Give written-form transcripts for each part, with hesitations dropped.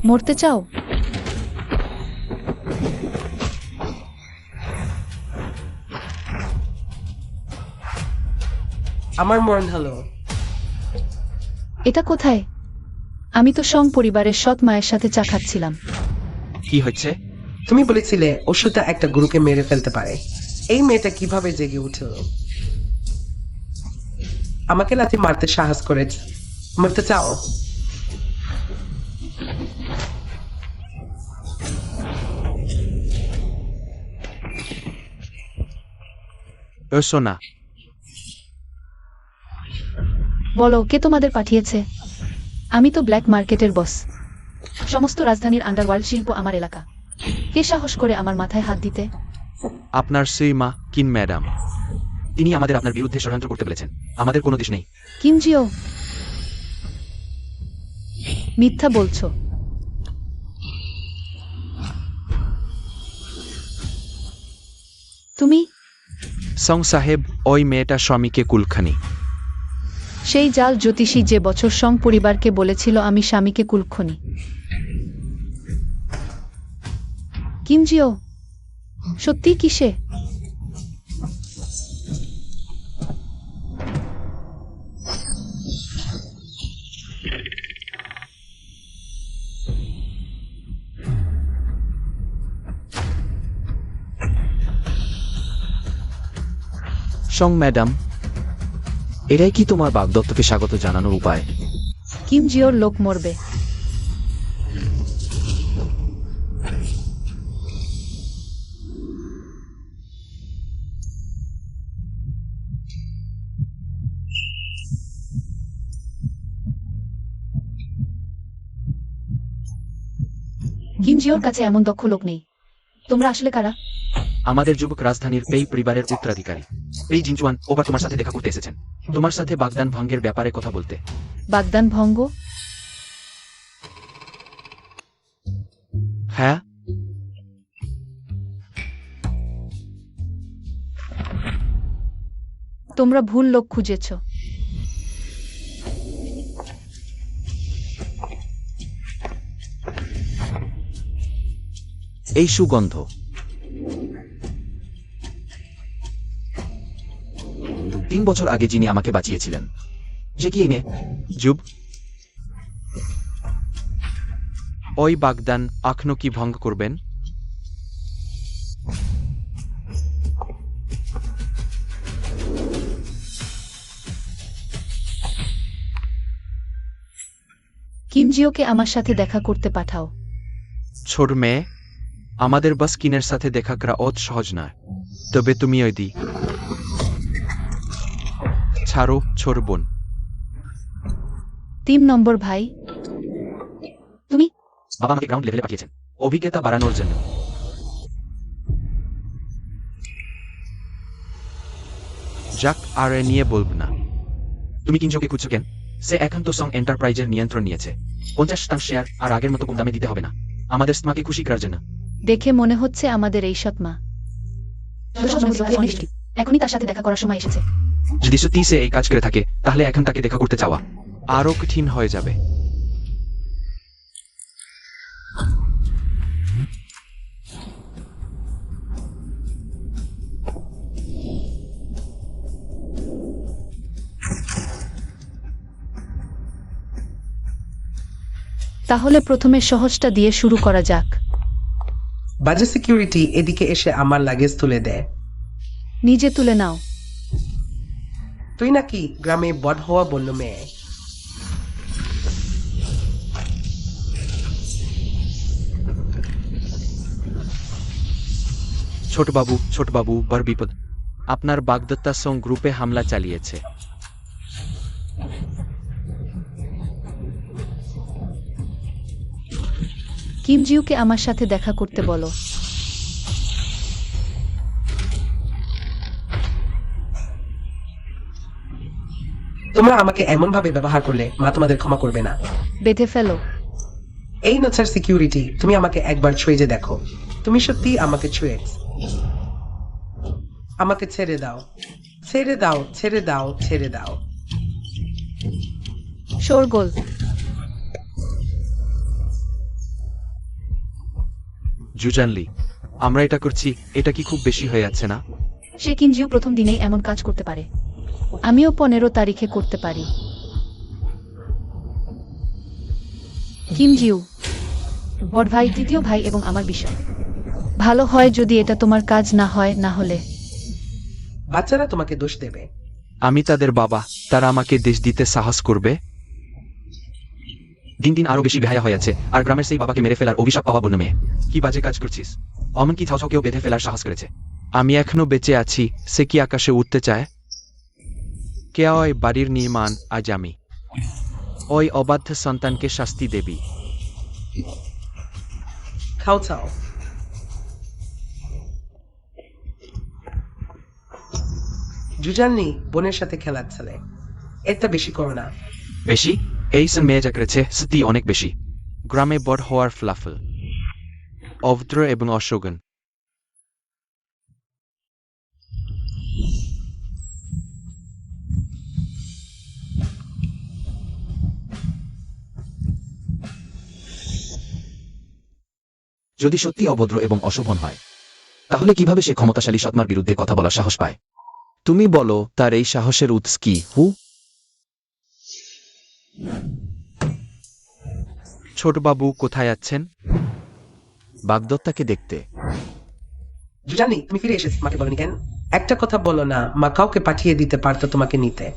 মরতে চাও? আমার মন ভালো। এটা কোথায়? আমি তো সং পরিবারের সৎ মায়ের সাথে চা খাচ্ছিলাম। কি হচ্ছে? তুমি বলেছিলে ওষুধটা একটা গরুকে মেরে ফেলতে পারে। এই মেয়েটা কিভাবে জেগে উঠল? আমাকে লাথি মারতে সাহস করেছে। মরতে চাও? ও সোনা, বলো, কে তোমাদের পাঠিয়েছে? আমি তো ব্ল্যাক মার্কেটের বস। সমস্ত রাজধানীর আন্ডারওয়ার্ল্ড শিল্প আমার এলাকা। কে সাহস করে আমার মাথায় হাত দিতে? আপনার সেই মা কিন ম্যাডাম। তিনি আমাদের আপনার বিরুদ্ধে ষড়যন্ত্র করতে বলেছেন। আমাদের কোনো দোষ নেই। কিম জিও, মিথ্যা বলছো। তুমি সং সাহেব, ওই মেয়েটা স্বামীকে কুলখানি। সেই জাল জ্যোতিষী যে বছর সং পরিবারকে বলেছিল আমি স্বামীকে কুলক্ষণি। কিম জিও, সত্যি কি সে? সং ম্যাডাম, এটাই কি তোমার বাগদত্তকে স্বাগত জানানোর উপায়? কিম জিওর লোক মরবে। কিম জিওর কাছে এমন দক্ষ লোক নেই। তোমরা আসলে কারা? আমাদের যুবক রাজধানীর পেই পরিবারের উত্তরাধিকারী। এই জিনজুয়ান ওবার তোমার সাথে দেখা করতে এসেছেন, তোমার সাথে বাগদান ভঙ্গের ব্যাপারে কথা বলতে। বাগদান ভঙ্গ? হ্যাঁ, তোমরা ভুল লোক খুঁজেছ। এই সুগন্ধ। 3 বছর আগে যিনি আমাকে বাঁচিয়েছিলেন, সে কি এনে যুব? ওই বাগদান এখনো কি ভঙ্গ করবেন? কিম জিওকে আমার সাথে দেখা করতে পাঠাও। ছোট মেয়ে, আমাদের বাস কিনের সাথে দেখা করা অত সহজ নয়। তবে তুমি ওই দি ছাড়ো, ছোট বোন। 3 নম্বর ভাই, তুমি? বাবা আমাকে গ্রাউন্ড লেভেলে পাঠিয়েছেন অভিজ্ঞতা বাড়ানোর জন্য। যাক, আর এ নিয়ে বলব না। তুমি কিনজোকে খুঁজছো কেন? সে এখন তো সং এন্টারপ্রাইজের নিয়ন্ত্রণ নিয়েছে। 50% শেয়ার আর আগের মতো কম দামে দিতে হবে না, আমাদের স্মাকে খুশি করার জন্য। দেখে মনে হচ্ছে আমাদের এই সৎ মা এখনই তার সাথে দেখা করার সময় এসেছে। যদি সত্যি সে এই কাজ করে থাকে, তাহলে এখন তাকে দেখা করতে চাওয়া আরো কঠিন হয়ে যাবে। তাহলে প্রথমে সহজটা দিয়ে শুরু করা যাক। বাজে সিকিউরিটি এদিকে এসে আমার লাগেজ তুলে দেয়। নিজে তুলে নাও। তুই নাকি গ্রামে বড় হওয়া বন্য মেয়ে? ছোটবাবু, বড় বিপদ। আপনার বাগদত্তা সং গ্রুপে হামলা চালিয়েছে। কিম জিওকে আমার সাথে দেখা করতে বলো। তোমরা আমাকে এমন ভাবে ব্যবহার করলে মা তোমাদের ক্ষমা করবে না। বেঁধে ফেলো। এই নচার সিকিউরিটি, তুমি আমাকে একবার ছুঁয়ে যে দেখো। তুমি সত্যি আমাকে ছুঁয়ে। আমাকে ছেড়ে দাও, ছেড়ে দাও, ছেড়ে দাও, ছেড়ে দাও। শোরগোল। জুজানলি, আমরা এটা করছি, এটা কি খুব বেশি হয়ে যাচ্ছে না? সে কিনজিও প্রথম দিনেই এমন কাজ করতে পারে, আমিও 15 তারিখে করতে পারি। কিমজিউ বড় ভাই, তৃতীয় ভাই এবং আমার বিষয় ভালো হয় যদি এটা তোমার কাজ না হয়, না হলে বাচ্চারা তোমাকে দোষ দেবে। আমি তাদের বাবা, তারা আমাকে দেশ দিতে সাহস করবে? দিন দিন আরো বেশি বেহায়া হয়ে আছে, আর গ্রামের সেই বাবাকে মেরে ফেলার অভিশাপ পাওয়া বন্য মেয়ে। কি বাজে কাজ করছিস? অমন কি ছাউছাউকেও বেঁধে ফেলার সাহস করেছে? আমি এখনো বেঁচে আছি, সে কি আকাশে উঠতে চায়? কে ওই বাড়ির নির্মাণ আজ আমি ওই অবাধ্য সন্তানকে শাস্তি দেবি। খাও চাও। জুজানলি বোনের সাথে খেলার ছেলে, এটা বেশি করো না। বেশি? এই সে মেয়ে যা করেছে সত্যি অনেক বেশি। গ্রামে বড় হওয়ার ফলাফল অভদ্র এবং অশোভন। যদি সত্যি অভদ্র এবং অশোভন হয়, তাহলে কিভাবে সে ক্ষমতাশালী সৎমার বিরুদ্ধে কথা বলার সাহস পায়? তুমি বলো তার এই সাহসের উৎস কি? ছোটবাবু কোথায় আছেন? বাগদত্তাকে দেখতে। জুজানলি, তুমি ফিরে এসেছ, মাকে বলনি কেন? একটা কথা বলো না, মা কাউকে পাঠিয়ে দিতে পারতো তোমাকে নিতে।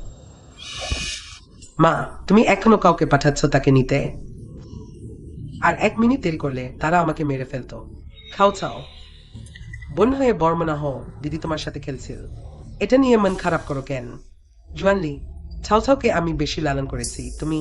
মা, তুমি এখনো কাউকে পাঠাচ্ছ তাকে নিতে? আর 1 মিনিট দেরি করলে তারা আমাকে মেরে ফেলতো। খাও চাও। বোন হয়ে বর্মনা হও, দিদি তোমার সাথে খেলছিল, এটা নিয়ে মন খারাপ করো কেন? জুয়ানলি, ছাও ছাওকে আমি বেশি লালন করেছি, তুমি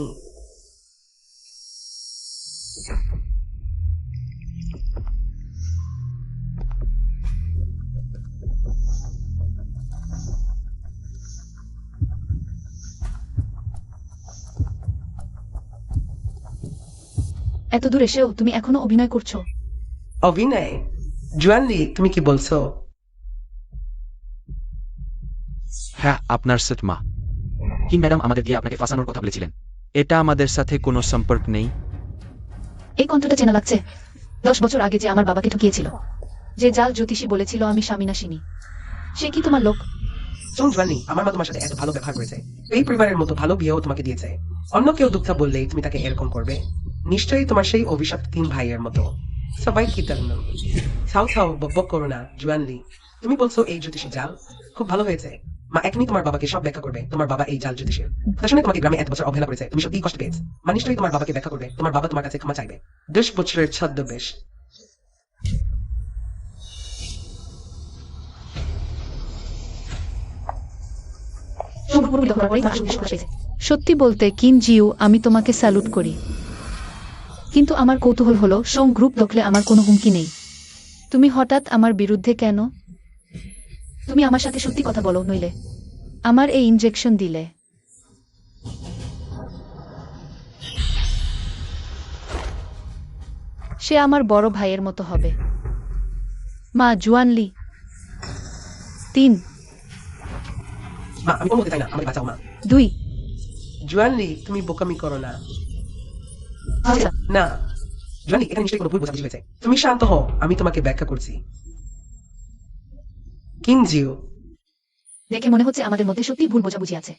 এত দূর এসেও তুমি এখনো অভিনয় করছো? অভিনয়? জুয়ানলি, তুমি কি বলছো? হ্যাঁ, আপনার সেট মা। কি ম্যাডাম আমাদের দিয়ে আপনাকে ফাঁসানোর কথা বলেছিলেন? এটা আমাদের সাথে কোনো সম্পর্ক নেই। এই কণ্ঠটা চেনা লাগছে। 10 বছর আগে যে আমার বাবাকে ঠকিয়েছিল, যে জাল জ্যোতিষী বলেছিল আমি স্বামীনাশিনী, সে কি তোমার লোক? শোন জুয়ানলি, আমার মা তোমার সাথে এত ভালো ব্যবহার করেছে, এই পরিবারের মতো ভালো বিয়েও তোমাকে দিয়েছে। অন্য কেউ দুঃখ বললেই তুমি তাকে এরকম করবে? নিশ্চয়ই তোমার সেই অভিশপ্ত 3 ভাইয়ের মতো। সবাই কি তার নাম? ছাও ছাও, বকবক করো না। জুয়ানলি, তুমি বলছো এই জ্যোতিষী জাল? খুব ভালো হয়েছে, মা এখনই তোমার বাবাকে সব ব্যাখ্যা করবে। তোমার বাবা এই জাল জ্যোতিষীর। তা শুনে তোমাকে গ্রামে 1 বছর অবহেলা করেছে, তুমি সত্যিই কষ্ট পেয়েছ। মা নিশ্চয়ই তোমার বাবাকে ব্যাখ্যা করবে, তোমার বাবা তোমার কাছে ক্ষমা চাইবে। 10 বছরের ছদ্মবেশ। সত্যি বলতে কিম জিউ, আমি তোমাকে স্যালুট করি, কিন্তু আমার কৌতূহল হলো সোম গ্রুপ দখলে আমার কোনো হুমকি নেই, তুমি হঠাৎ আমার বিরুদ্ধে কেন? তুমি আমার সাথে সত্যি কথা বলো, নইলে আমার এই ইনজেকশন দিলে সে আমার বড় ভাইয়ের মতো হবে। মা, জুয়ানলি 3 মা, আমি কোনো বলতে চাই না, আমাকে বাঁচাও মা। 2 জুয়ানলি, তুমি বোকামি করো না। না জুয়ানলি, এখানে নিশ্চয়ই কোনো ভুল বোঝাবুঝি হয়েছে। তুমি শান্ত হও, আমি তোমাকে ব্যাখ্যা করছি। কিনজিও, দেখে মনে হচ্ছে আমাদের মধ্যে সত্যি ভুল বোঝাবুঝি আছে।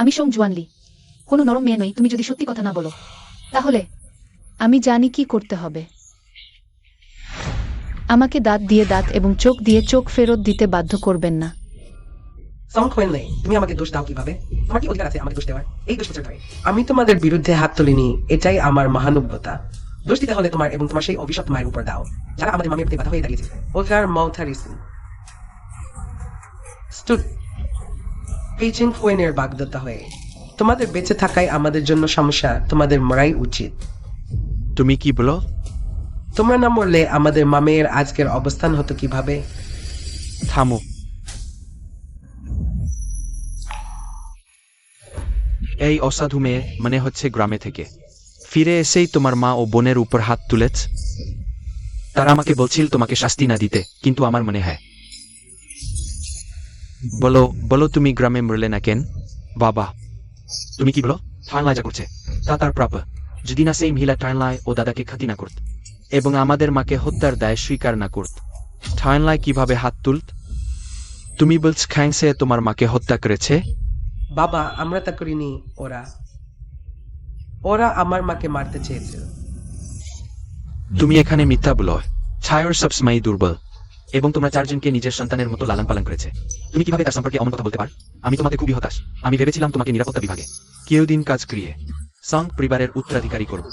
আমি সোম জুয়ানলি, কোনো নরম মেয়ে নই। তুমি যদি সত্যি কথা না বলো, তাহলে আমি জানি কি করতে হবে। আমাকে দাঁত দিয়ে দাঁত এবং চোখ দিয়ে চোখ ফেরত দিতে বাধ্য করবেন না। সং খোয়েনলে, তুমি আমাকে দোষ দাও কিভাবে? তোমার কি অধিকার আছে আমাকে দোষ দেওয়ার? এই 10 বছর ধরে আমি তোমাদের বিরুদ্ধে হাত তুলিনি, এটাই আমার মহানুভবতা। দোষ দিতে হলে তোমার এবং তোমার সেই অভিশপ্ত মায়ের উপর দাও, যারা আমাদের মামির প্রতি বাধা হয়ে দাঁড়িয়েছে। ওজার মাউথারিসন স্টুড পেচিং খোয়েনের বাগদত্তা হয়ে। তোমাদের বেঁচে থাকাই আমাদের জন্য সমস্যা, তোমাদের মরাই উচিত। তুমি কি বলো? তোমরা না মরলে আমাদের মামের আজকের অবস্থান হতো কিভাবে? থামো। এই অসাধু মেয়ে মনে হচ্ছে গ্রামে থেকে ফিরে এসেই তোমার মা ও বোনের উপর হাত তুলেছ। তারা আমাকে বলছিল তোমাকে শাস্তি না দিতে, কিন্তু আমার মনে হয়। বলো বলো, তুমি গ্রামে মরলে না কেন? বাবা, তুমি কি বলো? টাইনলায় যা করছে তা তার প্রাপ্য, যদি না সেই মহিলা টাইনলায় ও দাদাকে খাতি না করত। এবং আমাদের মাকে হত্যার দায় স্বীকার না করত, ঠানলায় কিভাবে হাত তুলত? তুমি বলছ খাইছে তোমার মাকে হত্যা করেছে? বাবা, আমরা তা করিনি। ওরা ওরা আমার মাকে মারতে চেয়েছিল। তুমি এখানে মিথ্যা বলো। ছায়র সবসময় দুর্বল এবং তোমরা চারজনকে নিজের সন্তানের মতো লালন পালন করেছে। তুমি কিভাবে তার সম্পর্কে এমন কথা বলতে পার? আমি তোমাকে খুবই হতাশ। আমি ভেবেছিলাম তোমাকে নিরাপত্তা বিভাগে কেউ দিন কাজ করিয়ে সং পরিবারের উত্তরাধিকারী করব,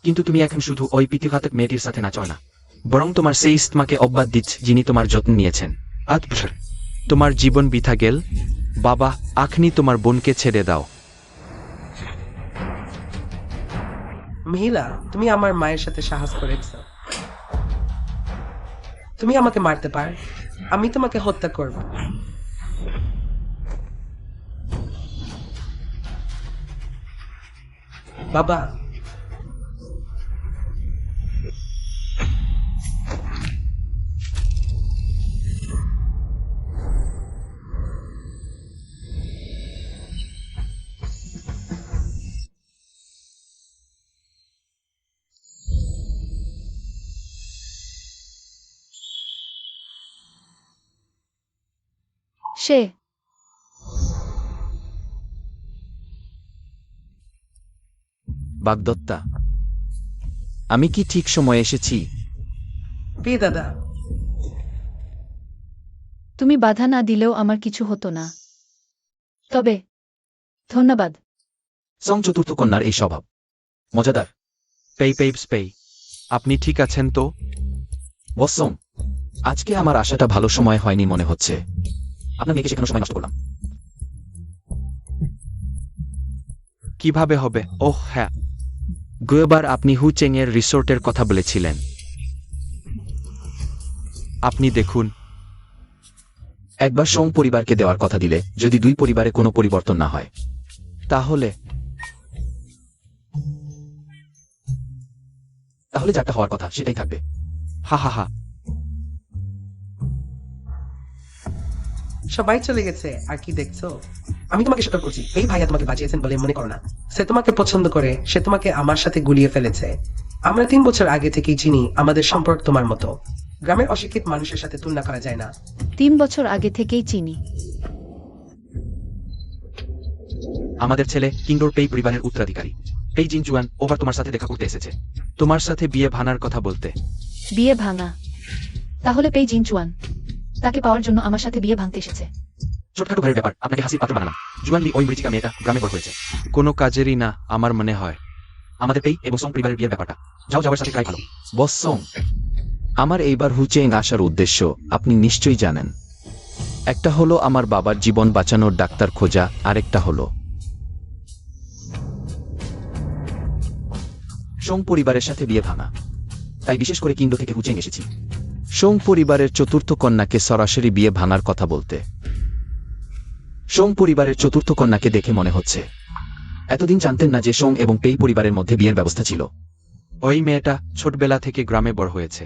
কিন্তু তুমি এখন শুধু ওই পিতৃঘাতক মেয়েটির সাথে নাচো না, বরং তোমার সেই ইস্টমাকে অব্যাদ দিচ্ছ যিনি তোমার যত্ন নিয়েছেন। আচ্ছা, তোমার জীবন বৃথা গেল। বাবা, আখনি তোমার বোনকে ছেড়ে দাও। মহিলা, তুমি আমার মায়ের সাথে সাহস করেছ। তুমি আমাকে মারতে পার, আমি তোমাকে হত্যা করব। বাবা, সে বাগদত্তা, আমি কি ঠিক সময়ে এসেছি? বে দাদা, তুমি বাধা না দিলেও আমার কিছু হতো না। তবে ধন্যবাদ। সং চতুর্থ কন্যার এই স্বভাব মজাদার। পেই, আপনি ঠিক আছেন তো? বসং, আজকে আমার আসাটা ভালো সময় হয়নি মনে হচ্ছে। আপনার মেয়েকে সেখানে সময় নষ্ট করলাম। কিভাবে হবে? ওহ হ্যাঁ, গতবার আপনি হুচেং এর রিসোর্টের কথা বলেছিলেন। আপনি দেখুন, একবার সং পরিবারকে দেওয়ার কথা দিলে যদি দুই পরিবারে কোনো পরিবর্তন না হয়, তাহলে যাটা হওয়ার কথা সেটাই থাকবে। হা হা হা। সবাই চলে গেছে, আর কি দেখছো? আমি তোমাকে সতর্ক করছি, এই ভাইয়া তোমাকে বাঁচিয়েছেন বলে মনে করো না। সে তোমাকে পছন্দ করে, সে তোমাকে আমার সাথে গুলিয়ে ফেলেছে। আমরা 3 বছর আগে থেকেই চিনি, আমাদের সম্পর্ক তোমার মতো। গ্রামের অশিক্ষিত মানুষের সাথে তুলনা করা যায় না। 3 বছর আগে থেকেই চিনি। আমাদের ছেলে কিংডোর পেই পরিবারের উত্তরাধিকারী। পেই জিনচুয়ান ওভার তোমার সাথে দেখা করতে এসেছে, তোমার সাথে বিয়ে ভাঙার কথা বলতে। বিয়ে ভাঙা? তাহলে পেই জিনচুয়ান তাকে পাওয়ার জন্য আমার সাথে বিয়ে ভাঙতে এসেছে। ছোটখাটো ঘরের ব্যাপার, আপনাকে হাসির পাত্র বানালাম। জুয়ান লি ওই মৃত্তিকা মেয়েটা গ্রামে বড় হয়েছে, কোনো কাজেরই না আমার মনে হয়। আমাদের পেই এবং সং পরিবারের বিয়ের ব্যাপারটা যাওয়ার সাথে প্রায় ভালো। বস সং, আমার এইবার হুচেং আসার উদ্দেশ্য আপনি নিশ্চয়ই জানেন। একটা হলো আমার বাবার জীবন বাঁচানোর ডাক্তার খোঁজা, আরেকটা হলো সোং পরিবারের সাথে বিয়ে ভাঙা। তাই বিশেষ করে কিন্ডো থেকে হুচেং এসেছি সোং পরিবারের চতুর্থ কন্যাকে সরাসরি বিয়ে ভাঙার কথা বলতে। সোং পরিবারের চতুর্থ কন্যাকে দেখে মনে হচ্ছে এতদিন জানতেন না যে সোং এবং পেই পরিবারের মধ্যে বিয়ের ব্যবস্থা ছিল। ওই মেয়েটা ছোটবেলা থেকে গ্রামে বড় হয়েছে,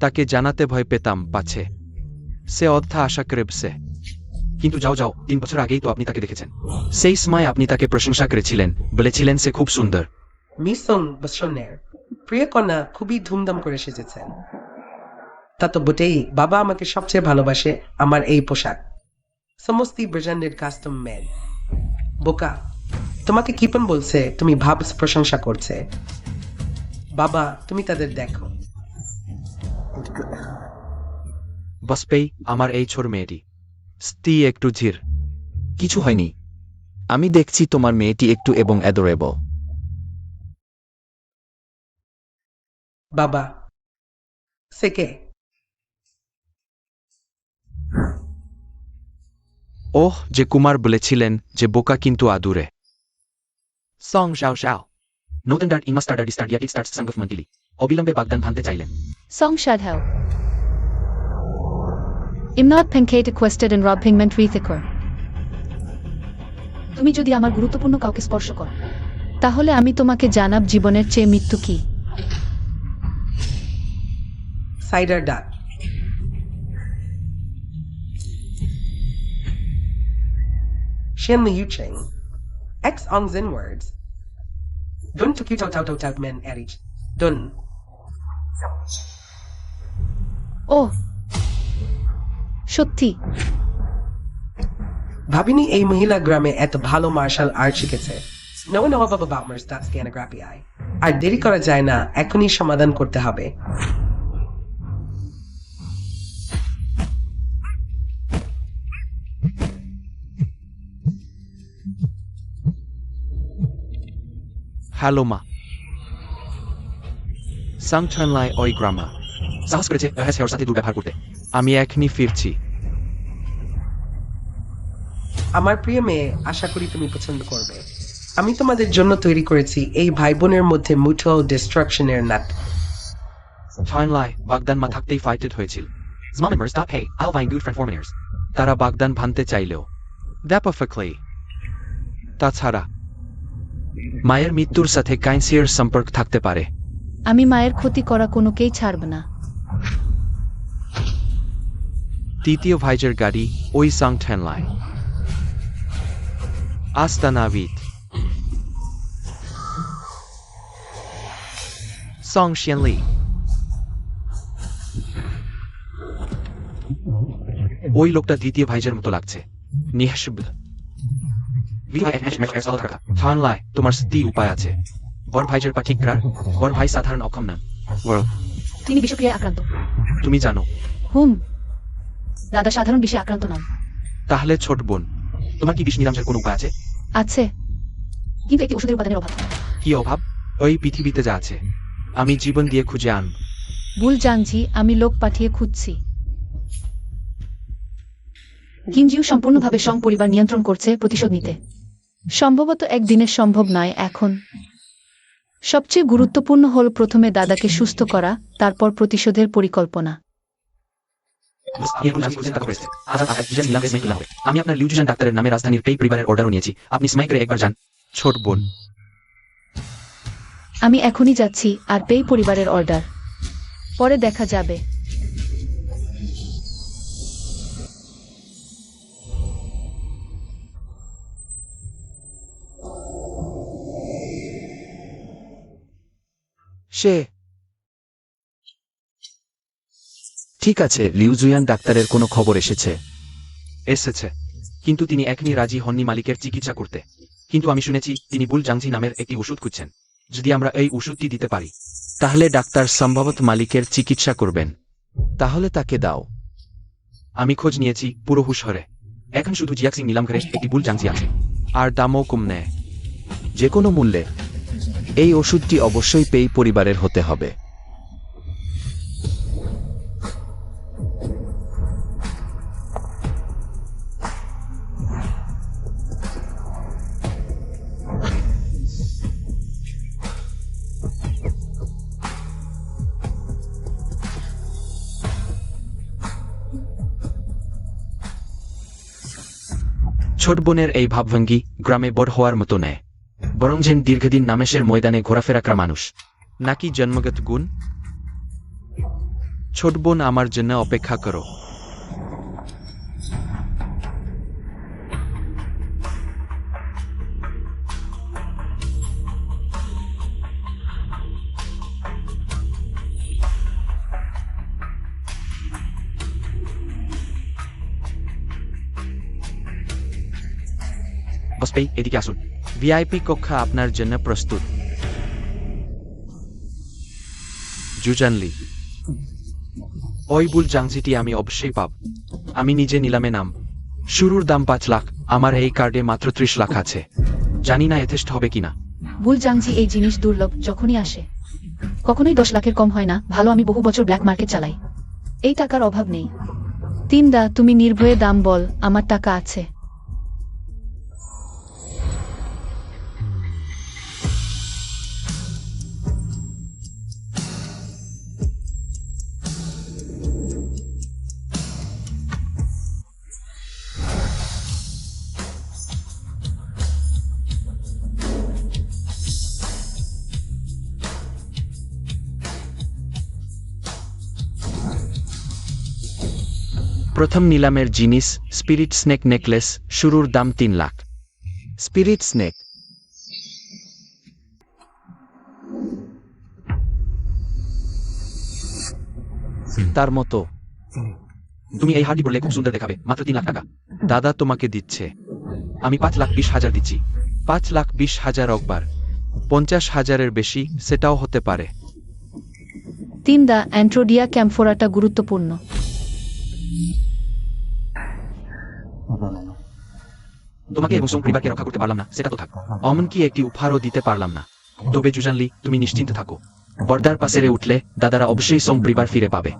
তাকে জানাতে ভয় পেতাম পাছে সে অর্থা আশা করেছে। কিন্তু যাও 3 বছর আগেই তো আপনি তাকে দেখেছেন। সেই সময় আপনি তাকে প্রশংসা করেছিলেন, বলেছিলেন সে খুব সুন্দর। মিসং বসনের প্রিয় কন্যা খুবই ধুমধাম করে সেজেছেন। তা তো বটেই, বাবা আমাকে সবচেয়ে ভালোবাসে আমার এই পোশাক। সমস্তি ব্রান্ডেড কাস্টম মেড। বোকা, তোমাকে কিপন বলছে, তুমি ভাব প্রশংসা করছে। বাবা, তুমি তাদের দেখো। বস পেই, আমার এই ছোট মেয়েটি স্তি একটু ঝির। কিছু হয়নি, আমি দেখছি তোমার মেয়েটি একটু এবং অ্যাডোরেবল। বাবা, সে কে? ওহ, যে কুমার বলেছিলেন যে বোকা কিন্তু আদুরে। সং শাও নতুন ডার্ট ইমা স্টার্ট সংগফ মন্টিলি অবিলম্বে বাগদান ভাঙতে চাইলেন। Song Shadhao. Im not penkate quested and rob pigment rethicor. তুমি যদি আমার গুরুত্বপূর্ণ কাউকে স্পর্শ করো, তাহলে আমি তোমাকে জানাব জীবনের চেয়ে মৃত্যু কি। সাইডার ডাক। Shen Yucheng. X on Zen words. Dun to Kito Tau men erich. Dun. ও সত্যি? ভাবিনি এই মহিলা গ্রামে এত ভালো মার্শাল আর্ট শিখেছে। No one know about Merce, that's Scanagrappy Eye. আর দেরি করা যায় না, এখনই সমাধান করতে হবে। হ্যালো মা। সাংঠানলাই ওই গ্রামা সাহস করেছে ওর সাথে দুর্ব্যবহার করতে। আমি এখনই ফিরছি। আমার প্রিয় মেয়ে, আশা করি তুমি পছন্দ করবে। আমি তোমাদের জন্য তৈরি করেছি এই ভাই বোনের মধ্যে মুচুয়াল ডিস্ট্রাকশনের নাট। ঠানলাই বাগদান মা থাকতেই ফাইটেড হয়েছিল। Zmammer stop hey, I'll find good friend for miners. তারা বাগদান ভাঙতে চাইলেও দ্যাপাফাকলি। তাছাড়া মায়ের মৃত্যুর সাথে কাইন্সিয়ার সম্পর্ক থাকতে পারে। আমি মায়ের ক্ষতি করা কোনোকেই ছাড়ব না। তৃতীয় ভাইজের গাড়ি ওই সাংঠানলাই আস্তানাভিত সং শিয়ানলি। ওই লোকটা দ্বিতীয় ভাইজের মতো লাগছে। নিঃশব্দ। ঠানলাই তোমার স্ত্রী উপায় আছে। বড় ভাইজের পা ঠিক করার। বড় ভাই সাধারণ অক্ষম না। তিনি বিষক্রিয়ায় আক্রান্ত। তুমি জানো। দাদা সাধারণ বিষে আক্রান্ত নন। তাহলে ছোট বোন, তোমার কি বিষ নিরাময়ের কোনো উপায় আছে? আছে, কিন্তু একটি ওষুধের উপাদানের অভাব। কি অভাব? ওই পৃথিবীতে যা আছে আমি জীবন দিয়ে খুঁজে আন। ভুল জানছি, আমি লোক পাঠিয়ে খুঁজছি। গিনজিউ সম্পূর্ণভাবে সং পরিবার নিয়ন্ত্রণ করছে প্রতিশোধ নিতে। সম্ভবত একদিনে সম্ভব নয় এখন। সবচেয়ে গুরুত্বপূর্ণ হল প্রথমে দাদাকে সুস্থ করা, তারপর প্রতিশোধের পরিকল্পনা। আমি আপনার লিউজিয়ান ডাক্তারের নামে রাজধানীর পেই পরিবারের অর্ডারও নিয়েছি। আপনি স্মাইক করে একবার যান। ছোট বোন, আমি এখনই যাচ্ছি। আর পেই পরিবারের অর্ডার পরে দেখা যাবে। সে ঠিক আছে। লিউজুয়ান ডাক্তারের কোনো খবর এসেছে? এসেছে, কিন্তু তিনি এখনই রাজি হননি মালিকের চিকিৎসা করতে। কিন্তু আমি শুনেছি তিনি বুল জাংজি নামের একটি ওষুধ খুঁজছেন। যদি আমরা এই ওষুধটি দিতে পারি তাহলে ডাক্তার সম্ভবত মালিকের চিকিৎসা করবেন। তাহলে তাকে দাও। আমি খোঁজ নিয়েছি পুরো হুশহরে। এখন শুধু জিয়াক্সিং নিলাম করে একটি বুল জাংজি আছে, আর দামও কম নেয়। যে কোনো মূল্যে এই ওষুধটি অবশ্যই পেই পরিবারের হতে হবে। ছোট বোনের এই ভাবভঙ্গি গ্রামে বড় হওয়ার মতো নেয়। বরং যেন দীর্ঘদিন নামেশের ময়দানে ঘোরাফেরা করা মানুষ, নাকি জন্মগত গুণ। ছোট বোন, আমার জন্য অপেক্ষা করো। বসপেই, এদিকে আসুন। ভিআইপি কক্ষ আপনার জন্য প্রস্তুত। জুজানলি, ওই বুল জাংজিটি আমি অবশ্যই পাব। আমি নিজে নিলামে নাম। শুরুর দাম 5 লাখ। আমার এই কার্ডে মাত্র 30 লাখ আছে। জানি না যথেষ্ট হবে কিনা। বুল জাংজি এই জিনিস দুর্লভ যখনই আসে। কখনোই 10 লাখের কম হয় না। ভালো, আমি বহু বছর ব্ল্যাক মার্কেট চালাই। এই টাকার অভাব নেই। তিনদা, তুমি নির্ভয়ে দাম বল, আমার টাকা আছে। প্রথম নিলামের জিনিস স্পিরিট স্নেক নেকলেস। শুরুর দাম 3 লাখ। Spirit snake? তার মতো। তুমি এই হাড়ি পরলে খুব সুন্দর দেখাবে, মাত্র 3 লাখ টাকা। দাদা তোমাকে দিচ্ছে। আমি 5,20,000 দিচ্ছি। 5,20,000 একবার, 50,000-এর বেশি সেটাও হতে পারে। তিনদা অ্যান্ট্রোডিয়া ক্যাম্ফোরাটা গুরুত্বপূর্ণ। তোমাকে এবং সোম পরিবারকে রক্ষা করতে পারলাম না, সেটা তো থাক। এমনকি একটি উপহারও দিতে পারলাম না। তবে জুজানলি, তুমি নিশ্চিন্তে থাকো। পর্দার পাশেরে উঠলে দাদারা অবশ্যই সোম পরিবার ফিরে পাবে।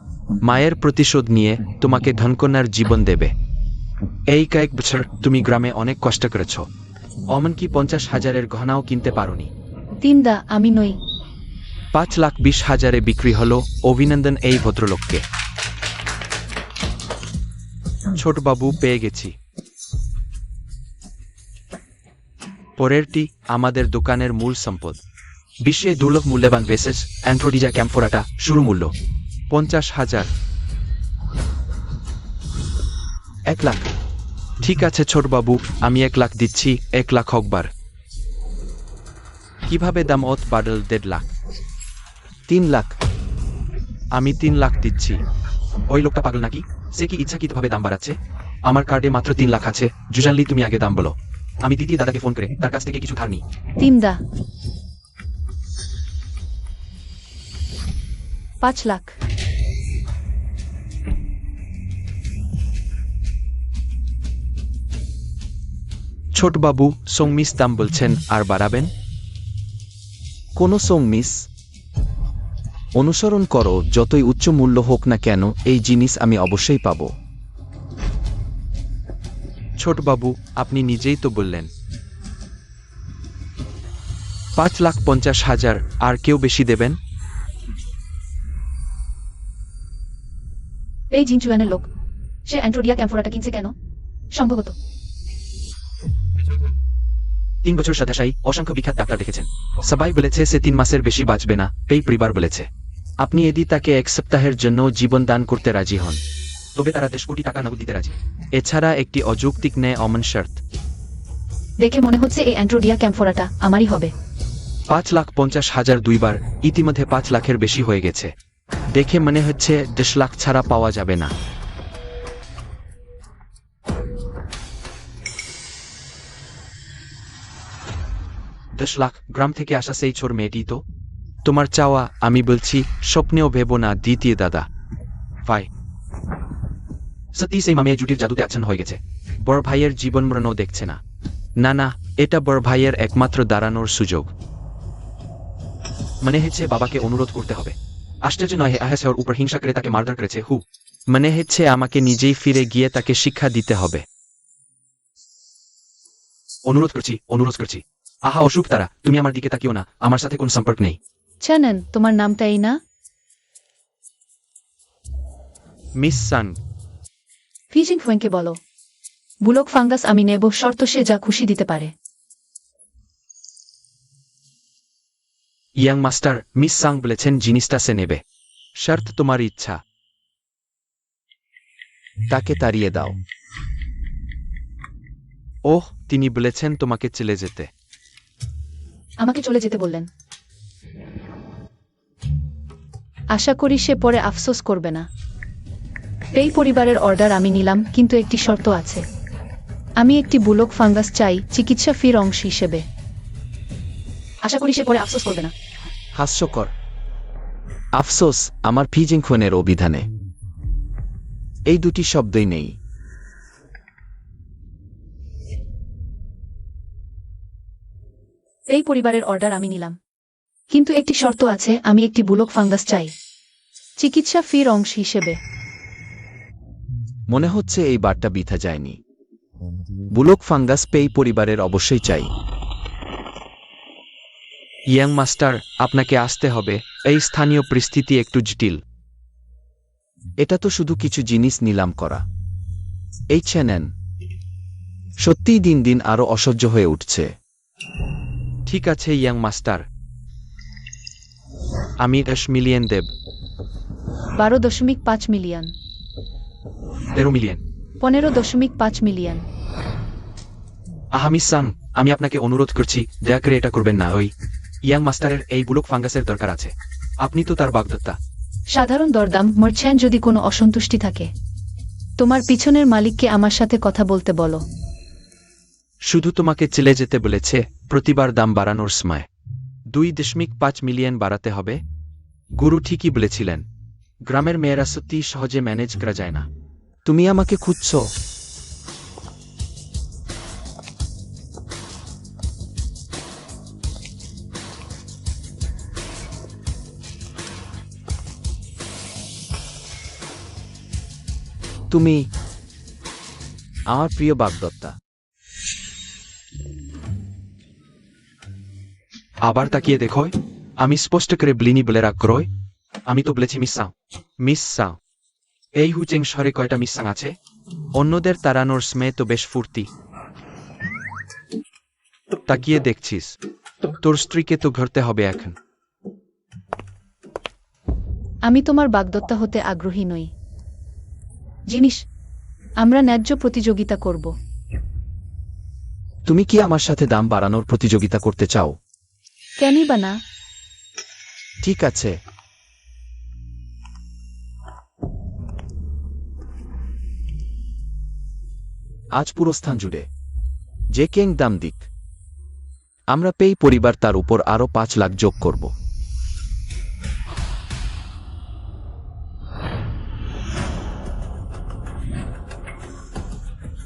মায়ের প্রতিশোধ নিয়ে তোমাকে ধনকন্যার জীবন দেবে। এই কয়েক বছর তুমি গ্রামে অনেক কষ্ট করেছ, এমনকি 50,000-এর গহনাও কিনতে পারোনি। তিনদা আমি নই। 5,20,000-এ বিক্রি হলো। অভিনন্দন এই ভদ্রলোককে। ছোটবাবু, পেয়ে গেছি। পরেরটি আমাদের দোকানের মূল সম্পদ। বিশ্বে দুর্লভ মূল্যবান বেসেস অ্যান্ট্রোডিয়া ক্যাম্ফোরাটা, শুরু মূল্য 50,000। 1 লাখ। ঠিক আছে ছোটবাবু, আমি 1 লাখ দিচ্ছি। 1 লাখ একবার। কিভাবে দাম বাড়ল 1.5 লাখ? 3 লাখ। আমি 3 লাখ দিচ্ছি। ওই লোকটা পাগল নাকি? সে কি ইচ্ছাকৃতভাবে দাম বাড়াচ্ছে? আমার কার্ডে মাত্র 3 লাখ আছে। জুজানলি, তুমি আগে দাম বলো। আমি দ্বিতীয় দাদাকে ফোন করে তার কাছ থেকে কিছু ধার নিই। তিনদা 5 লাখ। ছোটবাবু, সৌমিস দাম বলছেন, আর বাড়াবেন? কোনো সং মিস অনুসরণ করো, যতই উচ্চ মূল্য হোক না কেন এই জিনিস আমি অবশ্যই পাব। ছোটবাবু, আপনি নিজেই তো বললেন 5,50,000। আর কেউ বেশি দেবেন? এই জিনচুয়ানের লোক, সে অ্যান্ট্রোডিয়া ক্যাম্ফোরাটা কিনছে কেন? সম্ভবত 3 বছর সাদাশাই অসংখ্য বিখ্যাত ডাক্তার দেখেছেন। সবাই বলেছে সে 3 মাসের বেশি বাঁচবে না। এই পরিবার বলেছে। আপনি এদি তাকে 1 সপ্তাহের জন্য জীবন দান করতে রাজি হন, তবে তারা 10 কোটি টাকা নগদ দিতে রাজি। এছাড়া একটি অযৌক্তিক ন্যায় অমন শর্ত। দেখে মনে হচ্ছে এই অ্যান্ট্রোডিয়া ক্যাম্ফোরাটা আমারই হবে। 5,50,000 দুইবার, ইতিমধ্যে 5 লাখের বেশি হয়ে গেছে। দেখে মনে হচ্ছে 10 লাখ ছাড়া পাওয়া যাবে না। $10 লাখ? গ্রাম থেকে আসা সেই ছোট মেয়েটি তো? তোমার চাওয়া, আমি বলছি স্বপ্নেও ভেবো না দ্বিতীয় দাদা ভাই। সত্যি সেই মামিয়া জুটির জাদুতে আচ্ছন্ন হয়ে গেছে। বড় ভাইয়ের জীবন মরণও দেখছে না। না না, এটা বড় ভাইয়ের একমাত্র দাঁড়ানোর সুযোগ। মনে হচ্ছে বাবাকে অনুরোধ করতে হবে। আশ্চর্য নয় আহেস ওর উপর হিংসা করে তাকে মারধর করেছে। মনে হচ্ছে আমাকে নিজেই ফিরে গিয়ে তাকে শিক্ষা দিতে হবে। অনুরোধ করছি। আহা অসুখ তারা, তুমি আমার দিকে তাকিও না। আমার সাথে কোন সম্পর্ক নেই। জানেন তোমার নামটা এই না? মিস সাং। ফিজিং ফুয়েংকে বলো বুলক ফাঙ্গাস আমি নেব, শর্ত সে যা খুশি দিতে পারে। ইয়াং মাস্টার, মিস সাং বলেছেন জিনিসটা সে নেবে। শর্ত তোমার ইচ্ছা। তাকে তাড়িয়ে দাও। ওহ, তিনি বলেছেন তোমাকে চলে যেতে। আমাকে চলে যেতে বললেন। আশা করি সে পরে আফসোস করবে না। এই পরিবারের অর্ডার আমি নিলাম, কিন্তু একটি শর্ত আছে। আমি একটি বুলক ফাঙ্গাস চাই চিকিৎসা ফির অংশ হিসেবে। আশা করি সে পরে আফসোস করবে না। হাস্যকর। আফসোস আমার ফিজিং খুনের অভিধানে এই দুটি শব্দই নেই। এই পরিবারের অর্ডার আমি নিলাম, কিন্তু একটি শর্ত আছে। আমি একটি বুলক ফাঙ্গাস চাই চিকিৎসা ফির অংশ হিসেবে। মনে হচ্ছে এই বারটা বৃথা যায়নি। বুলক ফাঙ্গাস পেই পরিবারের অবশ্যই চাই। ইয়াং মাস্টার, আপনাকে আসতে হবে। এই স্থানীয় পরিস্থিতি একটু জটিল। এটা তো শুধু কিছু জিনিস নিলাম করা। এই নেন। সত্যিই দিন দিন আরো অসহ্য হয়ে উঠছে। ঠিক আছে ইয়াং মাস্টার, আমি 10 মিলিয়ন দেব। 12.5 মিলিয়ন। 13 মিলিয়ন। 15.5 মিলিয়ন। মিস সাং, আমি আপনাকে অনুরোধ করছি, দয়া করে এটা করবেন না। ওই ইয়াং মাস্টারের এই বুলক ফাঙ্গাসের দরকার আছে। আপনি তো তার বাগদত্তা। সাধারণ দরদাম মার্চেন্ট যদি কোনো অসন্তুষ্টি থাকে তোমার পিছনের মালিককে আমার সাথে কথা বলতে বলো। শুধু তোমাকে চলে যেতে বলেছে প্রতিবার দাম বাড়ানোর সময় 2.5 মিলিয়ন বাড়াতে হবে। গুরু ঠিকই বলেছিলেন, গ্রামের মেয়েরা সত্যি সহজে ম্যানেজ করা যায় না। তুমি আমাকে খুঁজছো? তুমি আমার প্রিয় বাগদত্তা। আবার তাকিয়ে দেখো, আমি স্পষ্ট করে বলিনি বলে রাগ করো? আমি তো বলেছি মিস সাও। এই হুচেং শহরে কয়টা মিসাং আছে? অন্যদের তাড়ানোর সময় তো বেশ ফুর্তি। তাকিয়ে দেখছিস? তোর স্ত্রীকে তো ঘরতে হবে এখন। আমি তোমার বাগদত্তা হতে আগ্রহী নই। জিনিস আমরা ন্যায্য প্রতিযোগিতা করব। তুমি কি আমার সাথে দাম বাড়ানোর প্রতিযোগিতা করতে চাও? কেনই বা না? ঠিক আছে, আজ পুরো স্থান জুড়ে যে কেং দাম দিক, আমরা পেই পরিবার তার উপর আরো 5 লাখ যোগ করব।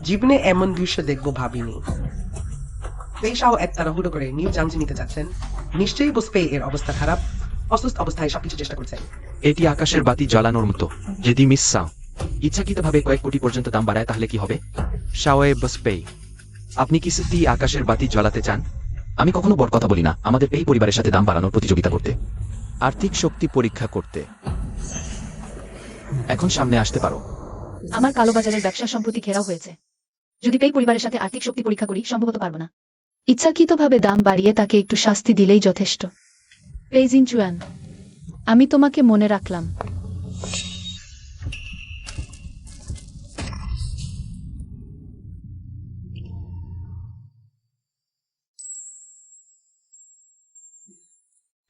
জীবনে এমন দৃশ্য দেখবো ভাবিনি। পেশাও এক তাড়াহুড়ো করে নিউ জাংজি নিতে যাচ্ছেন। নিশ্চয়ই বুঝবে এর অবস্থা খারাপ। অসুস্থ অবস্থায় সবকিছু চেষ্টা করছেন। এটি আকাশের বাতি জ্বালানোর মতো। যদি মিস সাও ইচ্ছাকৃতভাবে কয়েক কোটি পর্যন্ত দাম বাড়ায় তাহলে কি হবে? শাওয়ে বসপেই, আপনি কি সত্যি আকাশের বাতি জ্বালাতে চান? আমি কখনো বড় কথা বলি না আমাদের এই পরিবারের সাথে দাম বাড়ানোর প্রতিযোগিতা করতে, আর্থিক শক্তি পরীক্ষা করতে। এখন সামনে আসতে পারো। আমার কালোবাজারের ব্যবসা সম্প্রতি ঘেরাও হয়েছে। যদি পেই পরিবারের সাথে আর্থিক শক্তি পরীক্ষা করি, সম্ভবত পারব না। ইচ্ছাকৃতভাবে দাম বাড়িয়ে তাকে একটু শাস্তি দিলেই যথেষ্ট। পেইজিন চুয়ান, আমি তোমাকে মনে রাখলাম।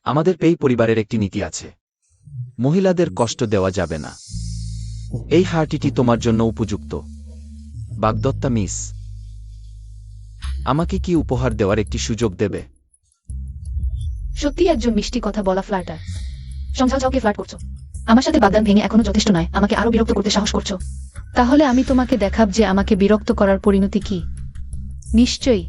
আমাদের পেই পরিবারের একটি নীতি আছে, মহিলাদের কষ্ট দেওয়া যাবে না। এই হারটিটি তোমার জন্য উপযুক্ত। বাগদত্তা মিস, আমাকে কি উপহার দেওয়ার একটি সুযোগ দেবে? সত্যি একজন মিষ্টি কথা বলা ফ্লার্টার। সংসারকে ফ্লার্ট করছো। আমার সাথে বাগদান ভেঙে এখনো যথেষ্ট নয়, আমাকে আরো বিরক্ত করতে সাহস করছো। তাহলে আমি তোমাকে দেখাব যে আমাকে বিরক্ত করার পরিণতি কি। নিশ্চয়ই।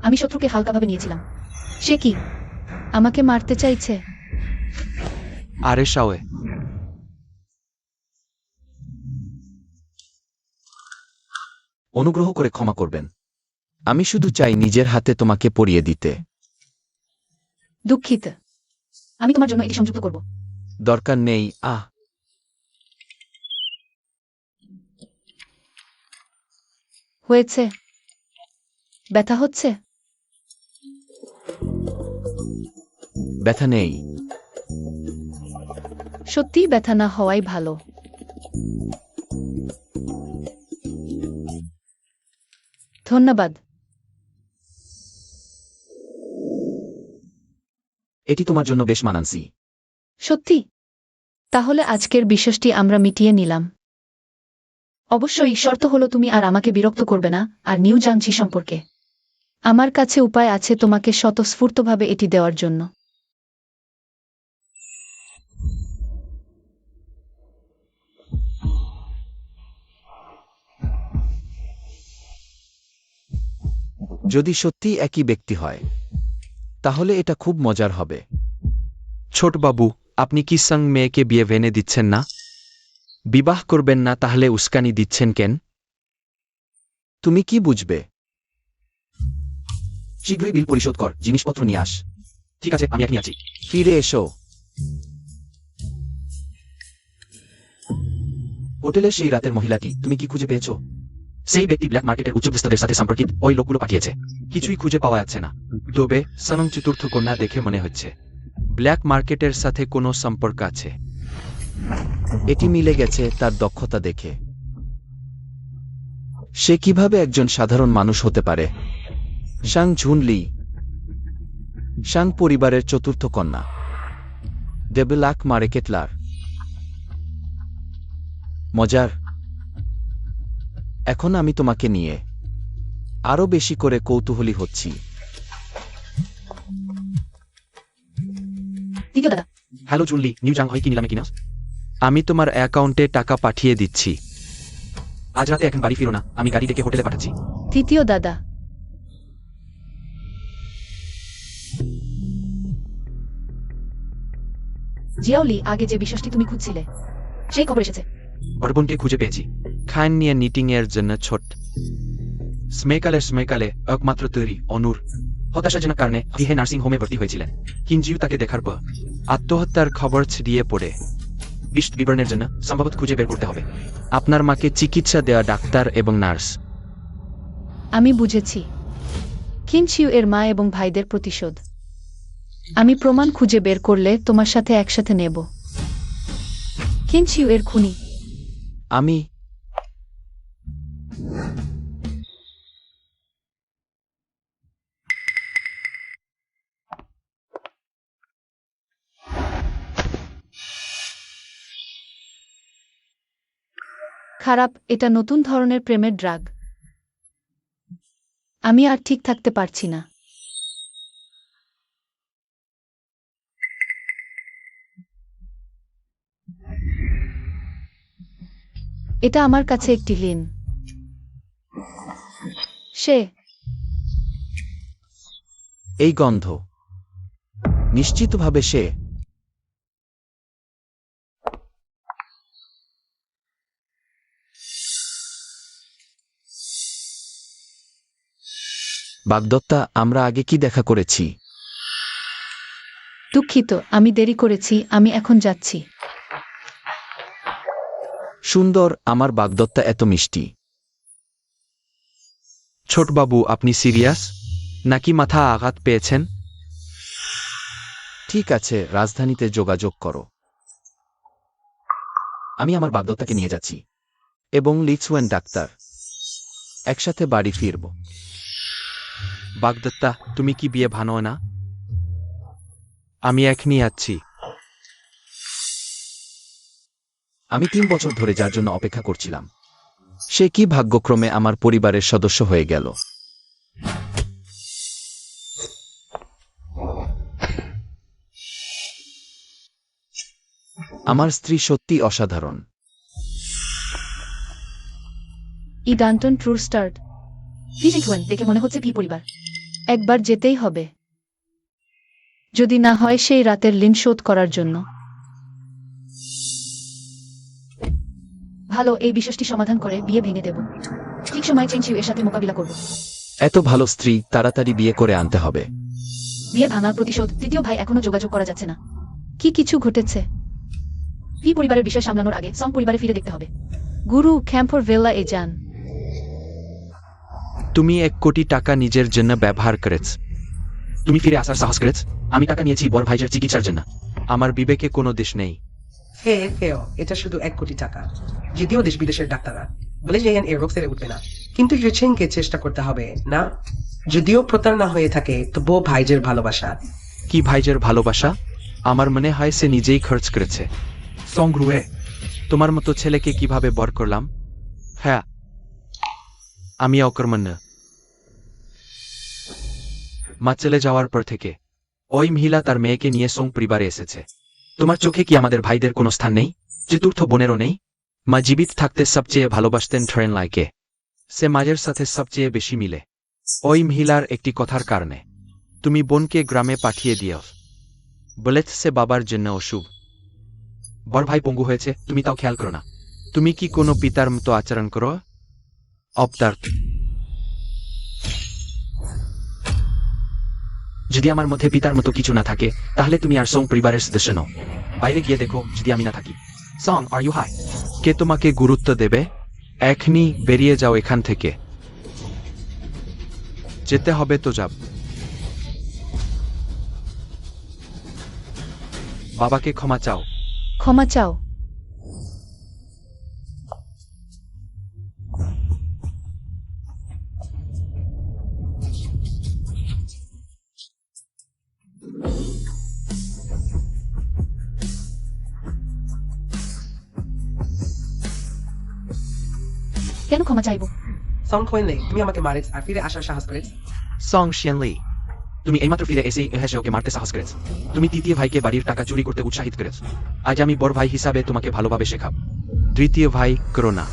আমি শত্রুকে হালকাভাবে নিয়েছিলাম। সে কি আমাকে মারতে চাইছে? আরে শাওয়ে, অনুগ্রহ করে ক্ষমা করবেন, আমি শুধু চাই নিজের হাতে তোমাকে পরিয়ে দিতে। দুঃখিত, আমি তোমার জন্য এটি সংযুক্ত করব। দরকার নেই। হয়েছে? ব্যথা হচ্ছে? ব্যথা নেই। সত্যিই ব্যথা না হওয়াই ভালো। ধন্যবাদ। এটি তোমার জন্য বেশ মানানসি। সত্যি? তাহলে আজকের বিষয়টি আমরা মিটিয়ে নিলাম। অবশ্যই শর্ত হলো তুমি আর আমাকে বিরক্ত করবে না, আর নিউ জাংজি সম্পর্কে আমার কাছে উপায় আছে তোমাকে স্বতঃস্ফূর্তভাবে এটি দেওয়ার জন্য। যদি সত্যি একই ব্যক্তি হয় তাহলে এটা খুব মজার হবে। ছোট বাবু, আপনি কি সাং মেয়েকে বিয়ে ভেনে দিচ্ছেন না? বিবাহ করবেন না তাহলে উস্কানি দিচ্ছেন কেন? তুমি কি বুঝবে? শীঘ্রই বিল পরিশোধ কর, জিনিসপত্র নিয়ে আস। ঠিক আছে, আমি এখনই আছি। ফিরে এসো। হোটেলের সেই রাতের মহিলাটি তুমি কি খুঁজে পেয়েছো? সেই ব্যক্তি ব্ল্যাক মার্কেটের উচ্চবিস্তরের সাথে সম্পর্কিত ওই লোকগুলো পাঠিয়েছে। কিছুই খুঁজে পাওয়া যাচ্ছে না। তবে সনং চতুর্থ কন্যা দেখে মনে হচ্ছে ব্ল্যাক মার্কেটের সাথে কোনো সম্পর্ক আছে। এটি মিলে গেছে তার দক্ষতা দেখে। সে কিভাবে একজন সাধারণ মানুষ হতে পারে? শাং ঝুনলি, শাং পরিবারের চতুর্থ কন্যা ডেবেলাক মারেকেটলার। মজার। এখন আমি তোমাকে নিয়ে আরো বেশি করে কৌতূহলী হচ্ছি। তৃতীয় দাদা, হ্যালো জুনলি, নিউ জাং হয় কি নিলামে কিনা? আমি তোমার অ্যাকাউন্টে টাকা পাঠিয়ে দিচ্ছি। আজ রাতে এখন বাড়ি ফিরো না, আমি গাড়ি ডেকে হোটেলে পাঠাচ্ছি। তৃতীয় দাদা, জিয়াউলি, আগে যে বিশ্বাসটি তুমি খুঁজছিলে সেই খবর এসেছে। অর্বনকে খুঁজে পেয়েছি। খান নিয়ে নিটিং এর জন্য ছোট স্মেকালে একমাত্র তৈরি অনুর হতাশাজনক কারণে দিহে নার্সিং হোমে ভর্তি হয়েছিলেন। কিঞ্জিউ তাকে দেখার পর আত্মহত্যার খবর ছড়িয়ে পড়ে বিশদ বিবরণের জন্য সম্ভবত খুঁজে বের করতে হবে। আপনার মাকে চিকিৎসা দেওয়া ডাক্তার এবং নার্স। আমি বুঝেছি। কিনচিউ এর মা এবং ভাইদের প্রতিশোধ। আমি প্রমাণ খুঁজে বের করলে তোমার সাথে একসাথে নেব। কিনচিউ এর খুনি। আমি খারাপ, এটা নতুন ধরনের প্রেমের ড্রাগ। আমি আর ঠিক থাকতে পারছি না। এটা আমার কাছে একটি লিন। সে এই গন্ধ নিশ্চিতভাবে সে। বাগদত্তা, আমরা আগে কি দেখা করেছি? দুঃখিত, আমি দেরি করেছি, আমি এখন যাচ্ছি। সুন্দর, আমার বাগদত্তা এত মিষ্টি। ছোটবাবু, আপনি সিরিয়াস নাকি মাথা আঘাত পেয়েছেন? ঠিক আছে, রাজধানীতে যোগাযোগ করো। আমি আমার বাগদত্তাকে নিয়ে যাচ্ছি এবং লিচুয়েন ডাক্তার একসাথে বাড়ি ফিরব। বাগদত্তা, তুমি কি বিয়ে ভানো না? আমি এখনই যাচ্ছি। আমি 3 বছর ধরে যার জন্য অপেক্ষা করছিলাম, সে কি ভাগ্যক্রমে আমার পরিবারের সদস্য হয়ে গেল। আমার স্ত্রী সত্যি অসাধারণ। ই ডান্টন ট্রু স্টার্ট। দেখে মনে হচ্ছে পি পরিবার। একবার যেতেই হবে, যদি না হয় সেই রাতের লিন শোধ করার জন্য। ভালো, এই বিষয়টি সমাধান করে বিয়ে ভেঙে দেব। ঠিক সময় চেঞ্চিউ এর সাথে মোকাবিলা করব। এত ভালো স্ত্রী তাড়াতাড়ি বিয়ে করে আনতে হবে। বিয়ে ভাঙার প্রতিশোধ। তৃতীয় ভাই এখনো যোগাযোগ করা যাচ্ছে না। কি কিছু ঘটেছে? পি পরিবারের বিষয় সামলানোর আগে সং পরিবারে ফিরে দেখতে হবে। গুরু ক্যাম্পর ভেল্লা এ যান। তুমি 1 কোটি টাকা নিজের জন্য ব্যবহার করেছ। তুমি ফিরে আসার সাহস করেছ। আমি টাকা নিয়েছি বড় ভাইয়ের চিকিৎসার জন্য। আমার বিবেকে কোনো দেশ নেই। হেও, এটা শুধু 1 কোটি টাকা। যদিও দেশ বিদেশের ডাক্তাররা বলে যে এর রোগ সেরে উঠবে না, কিন্তু ইউচেনকে চেষ্টা করতে হবে না। যদিও প্রতারণা হয়ে থাকে, তবুও ভাইজের ভালোবাসা। কি ভাইজের ভালোবাসা? আমার মনে হয় সে নিজেই খরচ করেছে। সংগ্রহে তোমার মতো ছেলেকে কিভাবে বর করলাম? হ্যাঁ, আমি অকর্মণ্য। মা চলে যাওয়ার পর থেকে ওই মহিলা তার মেয়েকে নিয়ে সং পরিবারে এসেছে। তোমার চোখে কি আমাদের ভাইদের কোনো স্থান নেই? চতুর্থ বোনেরও নেই? মা জীবিত থাকতে সবচেয়ে ভালোবাসতেন ট্রেন লাইকে। সে মায়ের সাথে সবচেয়ে বেশি মিলে। ওই মহিলার একটি কথার কারণে তুমি বোনকে গ্রামে পাঠিয়ে দিও। বলেছ সে বাবার জন্য অশুভ। বড় ভাই পঙ্গু হয়েছে, তুমি তাও খেয়াল করো না। তুমি কি কোনো পিতার মতো আচরণ করো? অপদার্থ। যদি আমার মধ্যে পিতার মতো কিছু না থাকে, তাহলে তুমি আর সং পরিবারের সদস্য নও। বাইরে গিয়ে দেখো, যদি আমি না থাকি। সং, আর ইউ হাই? কে তোমাকে গুরুত্ব দেবে? এখনই বেরিয়ে যাও এখান থেকে। যেতে হবে তো যাব। বাবাকে ক্ষমা চাও। ক্ষমা চাও। কেন ক্ষমা চাইবো? সং কোয়েনলে তুমি আমাকে মারেছ আর ফিরে আসার সাহস করেছ। সং শিয়ানলি, তুমি এইমাত্র ফিরে এসেই হেসে ওকে মারতে সাহস করেছ। তুমি তৃতীয় ভাইকে বাড়ির টাকা চুরি করতে উৎসাহিত করেছ। আজ আমি বড় ভাই হিসাবে তোমাকে ভালোভাবে শেখাব। তৃতীয় ভাই করোনা।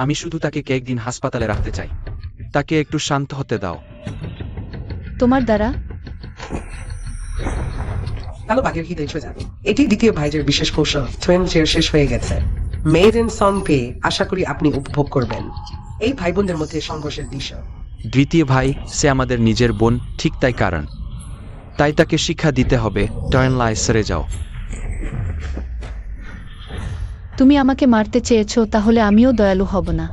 আমি শুধু তাকে কয়েকদিন হাসপাতালে রাখতে চাই। তাকে একটু শান্ত হতে দাও। তোমার দ্বারা কালো বাঘের হিদে সোজা। এটি দ্বিতীয় ভাইজের বিশেষ কৌশল। ট্রেন শেষ হয়ে গেছে। মেইডেন সং পেয়ে আশা করি আপনি উপভোগ করবেন এই ভাই বোনদের মধ্যে সংঘর্ষের দৃশ্য। দ্বিতীয় ভাই, সে আমাদের নিজের বোন, ঠিক তাই কারণ। তাই তাকে শিক্ষা দিতে হবে। টয়েনলাই সেরে যাও। তুমি আমাকে মারতে চেয়েছো, তাহলে আমিও দয়ালু হব না।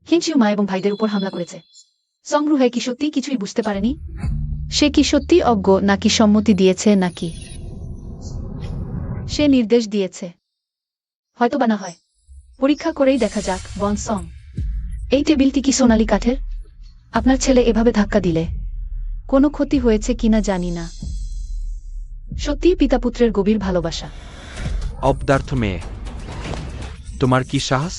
হিনচিউ মা এবং ভাইদের উপর হামলা করেছে। সংগ্রহে কি সত্যি কিছুই বুঝতে পারেনি? সে কি সত্যি অজ্ঞ, নাকি সম্মতি দিয়েছে, নাকি সে নির্দেশ দিয়েছে? হয়তো বা না হয়। পরীক্ষা করেই দেখা যাক। বন সং, এই টেবিলটি কি সোনালী কাঠের? আপনার ছেলে এভাবে ধাক্কা দিলে কোনো ক্ষতি হয়েছে কিনা জানি না। সত্যিই পিতা পুত্রের গভীর ভালোবাসা। অপদার্থ মেয়ে, তোমার কি সাহস?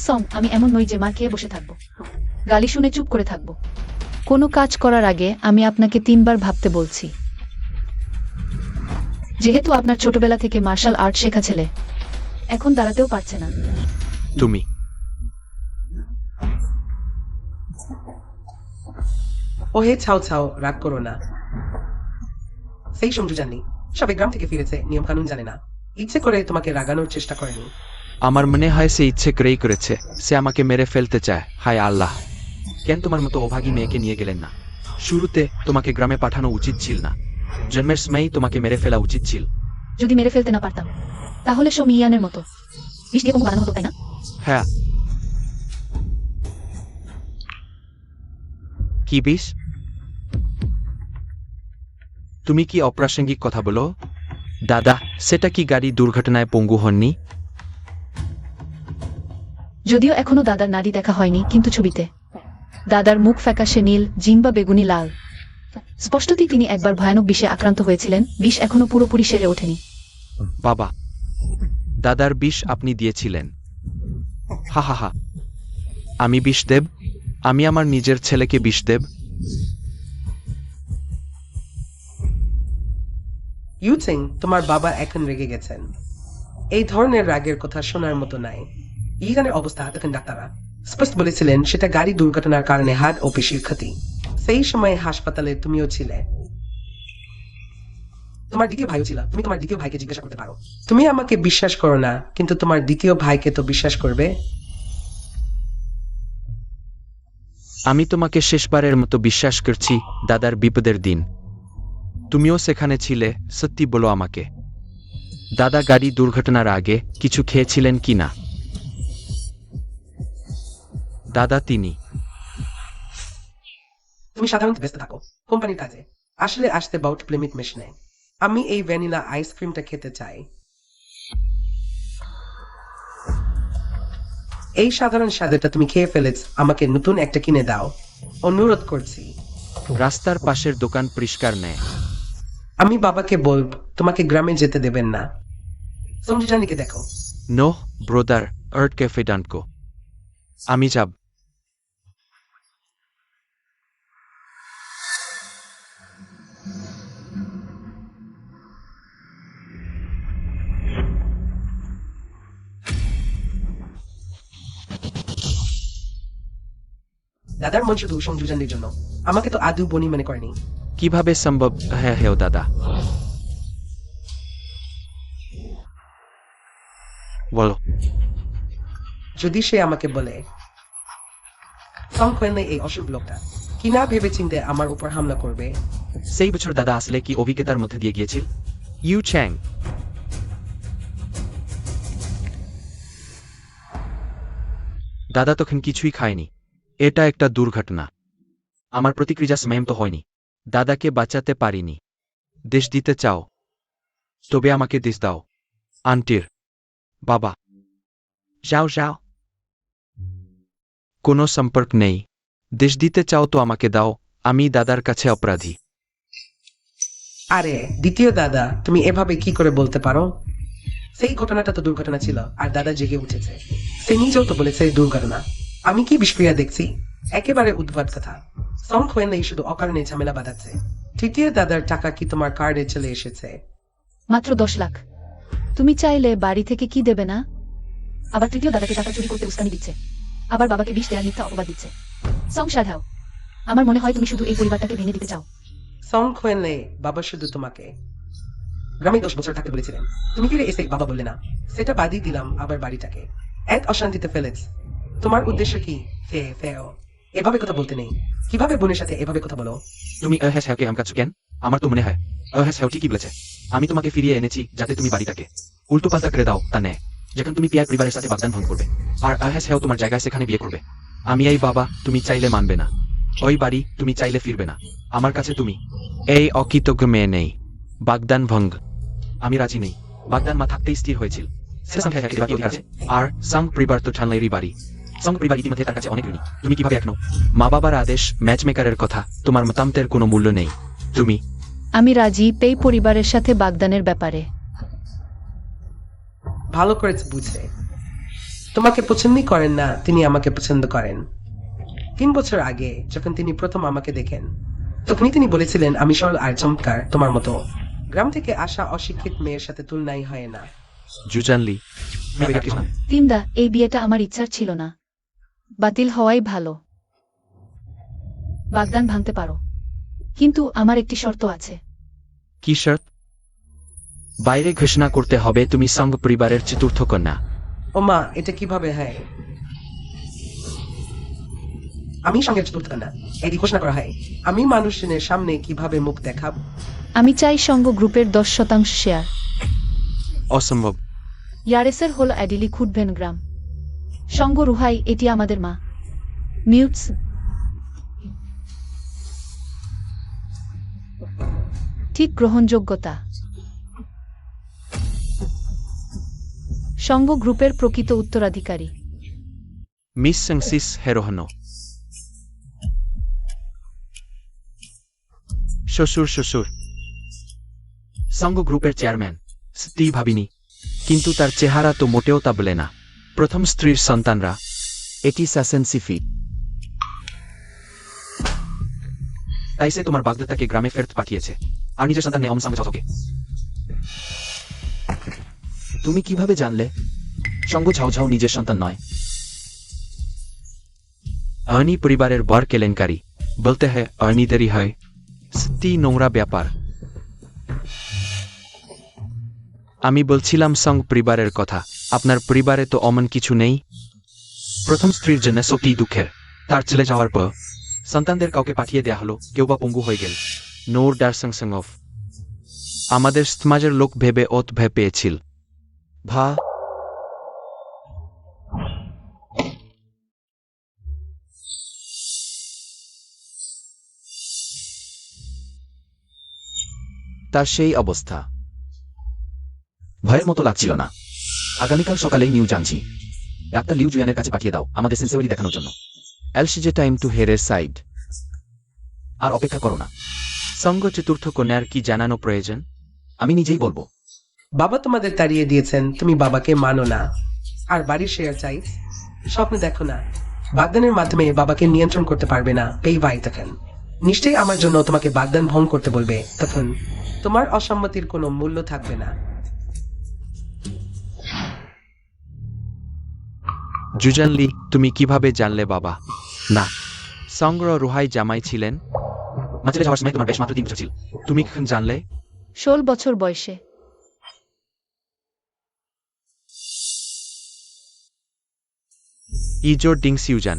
সং, আমি এমন নই যে মার খেয়ে বসে থাকবো, গালি শুনে চুপ করে থাকবো। কোনো কাজ করার আগে আমি আপনাকে 3 বার ভাবতে বলছি। যেহেতু আপনার ছোটবেলা থেকে মার্শাল আর্ট শেখা ছেলে, এখন দাঁড়াতেও পারছে না। তুমি ওহে ছাও ছাও, রাগ করো না। সেই সঞ্জু জানি সবে গ্রাম থেকে ফিরেছে, নিয়ম কানুন জানে না। ইচ্ছে করে তোমাকে রাগানোর চেষ্টা করেনি। আমার মনে হয় সে ইচ্ছে করেই করেছে। সে আমাকে মেরে ফেলতে চায়। হায় আল্লাহ, কেন তোমার মতো অভাগী মেয়েকে নিয়ে গেলেন না? শুরুতে তোমাকে গ্রামে পাঠানো উচিত ছিল না। জন্মের সময়ই তোমাকে মেরে ফেলা উচিত ছিল। যদি মেরে ফেলতে না পারতাম, তাহলে মিয়ানের মতো বিষ দিয়ে পঙ্গু বানানো হতো, তাই না? হ্যাঁ। কি বিষ? তুমি কি অপ্রাসঙ্গিক কথা বলো? দাদা, সেটা কি গাড়ি দুর্ঘটনায় পঙ্গু হননি? যদিও এখনো দাদার নাড়ি দেখা হয়নি, কিন্তু ছবিতে দাদার মুখ ফ্যাকাশে নীল, জিম্বা বেগুনি লাল। স্পষ্টতই তিনি একবার ভয়ানক বিষে আক্রান্ত হয়েছিলেন। বিষ এখনো পুরোপুরি সেরে ওঠেনি। বাবা, দাদার বিষ আপনি দিয়েছিলেন? হা হা হা। আমি বিষ দেব? আমি আমার নিজের ছেলেকে বিষ দেব? ইউচিং, তোমার বাবা এখন রেগে গেছেন। এই ধরনের রাগের কথা শোনার মতো নাই। ইগানের অবস্থা তখন ডাক্তাররা স্পষ্ট বলেছিলেন সেটা গাড়ি দুর্ঘটনার কারণে হাড় ও পেশির ক্ষতি। সেই সময় হাসপাতালে তুমিও ছিলে। তোমার দ্বিতীয় ভাইও ছিল। তুমি তোমার দ্বিতীয় ভাইকে জিজ্ঞাসা করতে পারো। তুমি আমাকে বিশ্বাস করো না, কিন্তু তোমার দ্বিতীয় ভাইকে তো বিশ্বাস করবে। আমি তোমাকে শেষবারের মতো বিশ্বাস করছি। দাদার বিপদের দিন তুমিও সেখানে ছিলে। সত্যি বলো আমাকে, দাদা গাড়ি দুর্ঘটনার আগে কিছু খেয়েছিলেন কি না? দাদা, তিনি তুমি সাধারণত ব্যস্ত থাকো কোম্পানির কাজে। আসলে আসতে বাউট প্লেমিট মেশিনে। আমি এই ভ্যানিলা আইসক্রিমটা খেতে চাই। এই সাধারণ স্বাদেরটা তুমি খেয়ে ফেলেছ, আমাকে নতুন একটা কিনে দাও, অনুরোধ করছি। রাস্তার পাশের দোকান পরিষ্কার নেয়। আমি বাবাকে বলব তোমাকে গ্রামে যেতে দেবেন না। সঞ্জু জানিকে দেখো। নো ব্রোদার, আর্ট ক্যাফে ডানকো। আমি যাব। দাদার মন শুধু সঞ্জু জানির জন্য। আমাকে তো আদৌ বনি মনে করেনি। কিভাবে সম্ভব? হ্যাঁ হ্যাঁ দাদা, বলো। যদি সে আমাকে বলে সং কোয়েনলে এই অশুভ লোকটা কি না ভেবে চিন্তে আমার উপর হামলা করবে। সেই বছর দাদা আসলে কি অভিজ্ঞতার মধ্যে দিয়ে গিয়েছিল? ইউ চ্যাং, দাদা তখন কিছুই খায়নি। এটা একটা দুর্ঘটনা। আমার প্রতিক্রিয়া স্ম্যাম তো হয়নি। দাদাকে বাঁচাতে পারিনি। দেশ দিতে চাও? তবে আমাকে দেশ দাও। আন্টির বাবা, যাও যাও। কোনো সম্পর্ক নেই দেশ দিতে চাও তো আমাকে দাও আমি দাদার কাছে অপরাধী আরে দ্বিতীয় দাদা, তুমি এভাবে কি করে বলতে পারো? সেই ঘটনাটা তো দুর্ঘটনা ছিল, আর দাদা জেগে উঠেছে। সে নিজেও তো বলেছে দুর্ঘটনা। আমি কি বিস্প্রিয়া দেখছি? একেবারে উদ্ভট কথা। সং খোয়েনলেই শুধু অকারণে ঝামেলা বাঁধাচ্ছে। তৃতীয় দাদার টাকা কি তোমার কার্ডে চলে এসেছে? মাত্র 10 লাখ। তুমি চাইলে বাড়ি থেকে কি দেবে না? আবার তৃতীয় দাদাকে টাকা চুরি করতে উস্কানি দিচ্ছে, আবার বাবাকে বিষ দেওয়ার মিথ্যা অপবাদ দিচ্ছে। সংসার দাও। আমার মনে হয় তুমি শুধু এই পরিবারটাকে ভেঙে দিতে চাও। সং খোয়েনলে বাবা শুধু তোমাকে গ্রামে 10 বছর থাকতে বলেছিলেন। তুমি ফিরে এসে বাবা বললে না। সেটা বাদই দিলাম, আবার বাড়িটাকে এক অশান্তিতে ফেলেছ। তোমার উদ্দেশ্য কি? ফেও এভাবে কথা বলতে নেই। কিভাবে বোনের সাথে এভাবে কথা বলো? তুমি হ্যাঁ হ্যাঁকে আমকাছ কেন আমার তো মনে হয় হ্যাঁ ঠিকই বলেছে আমি তোমাকে ফিরিয়ে এনেছি যাতে তুমি বাড়িটাকে উল্টো পাল্টা করে দাও তা নেয় যখন তুমি পিয়ার পরিবারের সাথে বাগদান ভঙ্গ করবে আর হ্যাঁ তোমার জায়গায় সেখানে বিয়ে করবে আমি এই বাবা তুমি চাইলে মানবে না ওই বাড়ি তুমি চাইলে ফিরবে না আমার কাছে তুমি এই অকৃতজ্ঞ মেয়ে নেই বাগদান ভঙ্গ আমি রাজি নেই বাগদান মা থাকতেই স্থির হয়েছিল সে সংখ্যা একে বাকি অধিকার আছে আর সাং পরিবার তো ঠানলাইরই বাড়ি সং পরিবার ইতিমধ্যে তার কাছে অনেক ঋণী তুমি কিভাবে এখনো মা বাবার আদেশ ম্যাচমেকারের কথা তোমার মতামতের কোনো মূল্য নেই তুমি আমি রাজি এই পরিবারের সাথে বাগদানের ব্যাপারে। ভালো করে বুঝে। তোমাকে পছন্দই করেন না, তিনি আমাকে পছন্দ করেন। 3 বছর আগে যখন তিনি প্রথম আমাকে দেখেন, তখনই তিনি বলেছিলেন আমি সরল আর চমৎকার, তোমার মতো। গ্রাম থেকে আসা অশিক্ষিত মেয়ের সাথে তুলনাই হয় না। জুজানলি তিনদা, এই বিয়েটা আমার ইচ্ছার ছিল না। বাতিল হওয়াই ভালো। বাগদান ভাঙতে পারো, কিন্তু আমার একটি শর্ত আছে। কি শর্ত বাইরে ঘোষণা করতে হবে তুমি সঙ্গ পরিবারের চতুর্থ কন্যা ও মা, এটা কিভাবে হয়? আমি সঙ্গে চতুর্থ না, এটি ঘোষণা করা হয়। আমি মানুষজনের সামনে কিভাবে মুখ দেখাব? আমি চাই সঙ্গ গ্রুপের 10% শেয়ার। অসম্ভব ইয়ারেসের হল অ্যাডিলি খুডভেন গ্রাম। সঙ্গ রুহাই, এটি আমাদের মা। মিউটস। ঠিক গ্রহণযোগ্যতা। সঙ্গ গ্রুপের প্রকৃত উত্তরাধিকারী মিস সংসিস হেরোহনো শ্বশুর সঙ্গ গ্রুপের চেয়ারম্যান স্ত্রী ভাবিনি কিন্তু তার চেহারা তো মোটেও তা বলে না প্রথম স্ত্রীর সন্তানরা এটি স্যাসেনসিফি তাই সে তোমার বাগদাতাকে গ্রামে ফেরত পাঠিয়েছে আর নিজের সন্তান নেওম সঙ্গে যতকে তুমি কিভাবে জানলে সঙ্গ ঝাউঝাউ নিজের সন্তান নয় আর্নি পরিবারের বর কেলেঙ্কারি বলতে হয় আর্নিদেরই হয় স্ত্রী নোংরা ব্যাপার আমি বলছিলাম সঙ্গ পরিবারের কথা আপনার পরিবারে তো অমন কিছু নেই প্রথম স্ত্রীর জন্য সত্যি দুঃখের তার চলে যাওয়ার পর সন্তানদের কাউকে পাঠিয়ে দেয়া হলো কেউ বা পঙ্গু হয়ে গেল নোর ডার সং অফ আমাদের সমাজের লোক ভেবে ওত ভয় পেয়েছিল ভা তার সেই অবস্থা ভয়ের মতো লাগছিল না আগামীকাল সকালেই নিউ জানছি ডাক্তার লিউ জুয়ানের কাছে পাঠিয়ে দাও আমাদের সেন্সিটিভিটি দেখানোর জন্য এলসিজে টাইম টু হেরের সাইড আর অপেক্ষা করো না সঙ্গ চতুর্থ কন্যার কি জানানো প্রয়োজন আমি নিজেই বলবো বাবা তোমাদের তাড়িয়ে দিয়েছেন, তুমি বাবাকে মানো না, আর বাড়ির শেয়ার চাই। স্বপ্ন দেখো না, বাগদানের মাধ্যমে বাবাকে নিয়ন্ত্রণ করতে পারবে না। এই ভাই তখন নিশ্চয়ই আমার জন্য তোমাকে বাগদান ভঙ্গ করতে বলবে, তখন তোমার অসম্মতির কোনো মূল্য থাকবে না। জুজানলি তুমি কিভাবে জানলে বাবা না সংগ্র রুহাই জামাই ছিলেন মাঝে যাওয়ার সময় তোমার বেশ মাত্র 3 বছর ছিল তুমি কখন জানলে 16 বছর বয়সে। ইজো ডিংসিউজান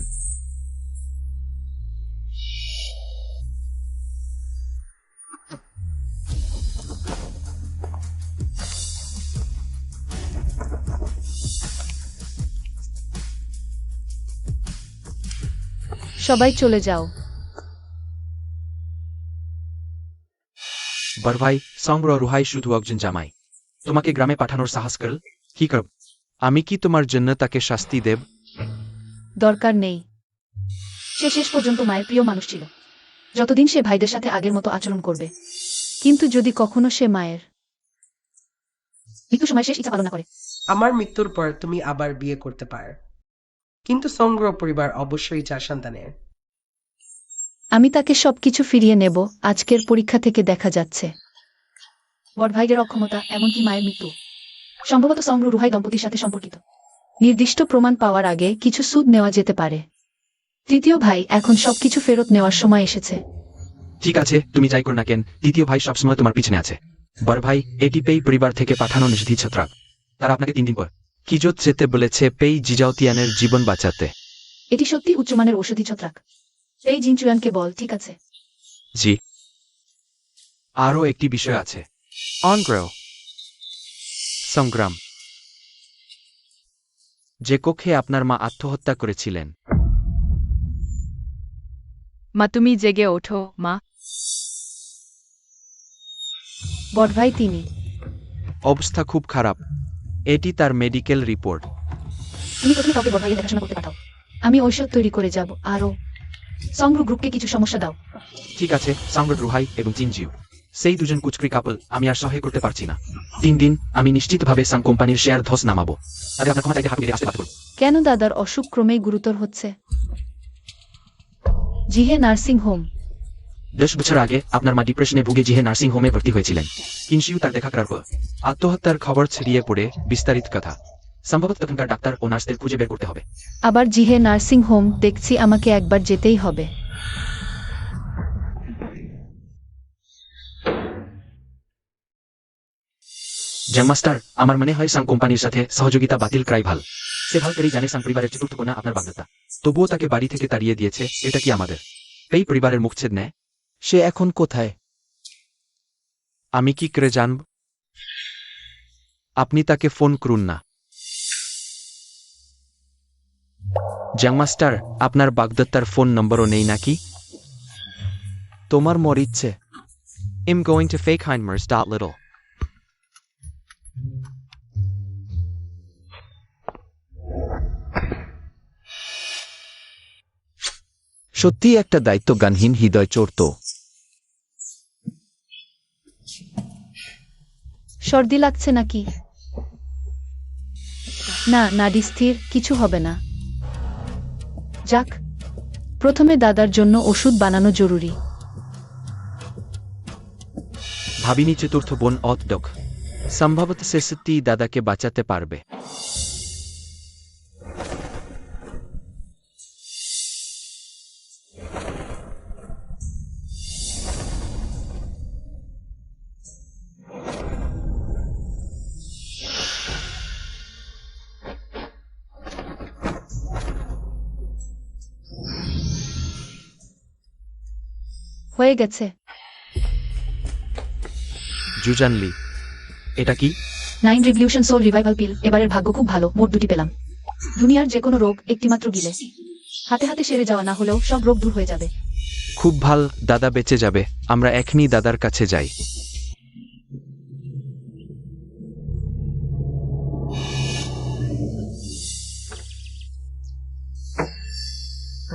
সবাই চলে যাও। বড়ভাই সংগ্র রুহাই শুধু একজন জামাই তোমাকে গ্রামে পাঠানোর সাহস করল কি করব আমি কি তোমার জন্য তাকে শাস্তি দেব দরকার নেই। সে শেষ পর্যন্ত মায়ের প্রিয় মানুষ ছিল। যতদিন সে ভাইদের সাথে আগের মতো আচরণ করবে। কিন্তু যদি কখনো সে মায়ের মৃত্যু সময় শেষ ইচ্ছা পালন না করে। আমার মৃত্যুর পর তুমি আবার বিয়ে করতে পার, কিন্তু সংগ্রহ পরিবার অবশ্যই 4 সন্তানের। আমি তাকে সবকিছু ফিরিয়ে নেব। আজকের পরীক্ষা থেকে দেখা যাচ্ছে বড় ভাইদের অক্ষমতা, এমনকি মায়ের মৃত্যু সম্ভবত সংগ্রহ রুহাই দম্পতির সাথে সম্পর্কিত। নির্দিষ্ট প্রমাণ পাওয়ার আগে কিছু সুদ নেওয়া যেতে পারে। তৃতীয় ভাই, এখন সবকিছু ফেরত নেওয়ার সময় এসেছে। ঠিক আছে, তুমি যাই করো না কেন, তৃতীয় ভাই সবসময় তোমার পিছনে আছে। বড় ভাই, এটি পেই পরিবার থেকে পাঠানো নিষিদ্ধ ছত্রাক। তারা আপনাকে 3 দিন পর কিজত যেতে বলেছে পেই জিজাউতিয়ানের জীবন বাঁচাতে। এটি সত্যি উচ্চমানের ঔষধি ছত্রাক। এই জিনচুয়ানকে বল, ঠিক আছে? জি। আরও একটি বিষয় আছে। অনগ্রহ সংগ্রাম, যে কক্ষে আপনার মা আত্মহত্যা করেছিলেন। মা, তুমি জেগে ওঠো মা। বড় ভাই, তিনি অবস্থা খুব খারাপ। এটি তার মেডিকেল রিপোর্ট। তুমি প্রথমে কাউকে বড় ভাইয়ের দেখাশোনা করতে পাঠাও। আমি ঔষধ তৈরি করে যাব। আরও সংগ্রহ গ্রুপকে কিছু সমস্যা দাও। ঠিক আছে, সংগ্রহ রুহাই এবং চিনজিউ, সেই দুজন কুচক্রি কাপল আমি আর সহায় করতে পারছি না। 3 দিন আমি নিশ্চিতভাবে সাং কোম্পানির শেয়ার ধস নামাবো। তাদের আপনার ক্ষমা চাইতে হাত মেরে আসতে বাধ্য করব। কেন দাদার অসুখ ক্রমেই গুরুতর হচ্ছে? জিহে নার্সিং হোম। 10 বছর আগে আপনার মা ডিপ্রেশনে ভুগে জিহে নার্সিং হোমে ভর্তি হয়েছিলেন। কিনশিউ তার দেখা করার পর আত্মহত্যার খবর ছড়িয়ে পড়ে বিস্তারিত কথা। সম্ভবত তখনকার ডাক্তার ও নার্সদের খুঁজে বের করতে হবে। আবার জিহে নার্সিং হোম দেখছি, আমাকে একবার যেতেই হবে। জ্যামাস্টার, আমার মনে হয় সাং কোম্পানির সাথে সহযোগিতা বাতিল করাই ভাল। সে ভাল করেই জানে সাং পরিবারের চতুর্থ কন্যা আপনার বাগদত্তা। তবুও তাকে বাড়ি থেকে তাড়িয়ে দিয়েছে। এটা কি আমাদের এই পরিবারের মুখছেদ নেয়? সে এখন কোথায়? আমি কি করে জানব? আপনি তাকে ফোন করুন না। জ্যাংমাস্টার, আপনার বাগদত্তার ফোন নম্বরও নেই নাকি? তোমার মর ইচ্ছে। I'm going to fakeheimer's.little. সত্যি একটা দায়িত্বজ্ঞানহীন হৃদয় চোরত। সর্দি লাগছে নাকি? না, নাডি স্থির, কিছু হবে না। যাক, প্রথমে দাদার জন্য ওষুধ বানানো জরুরি। ভাবিনি চতুর্থ বোন অতডক। সম্ভবত সে সত্যিই দাদাকে বাঁচাতে পারবে। হয়ে গেছে। জুজানলি, এটা কি? 9 রিভলিউশন সোল রিভাইভাল পিল। এবারের ভাগ্য খুব ভালো, মোট 2টি পেলাম। দুনিয়ার যে কোনো রোগ একটিমাত্র গিলে হাতে হাতে সেরে যাওয়া না হলেও সব রোগ দূর হয়ে যাবে। খুব ভাল, দাদা বেঁচে যাবে। আমরা এখনই দাদার কাছে যাই।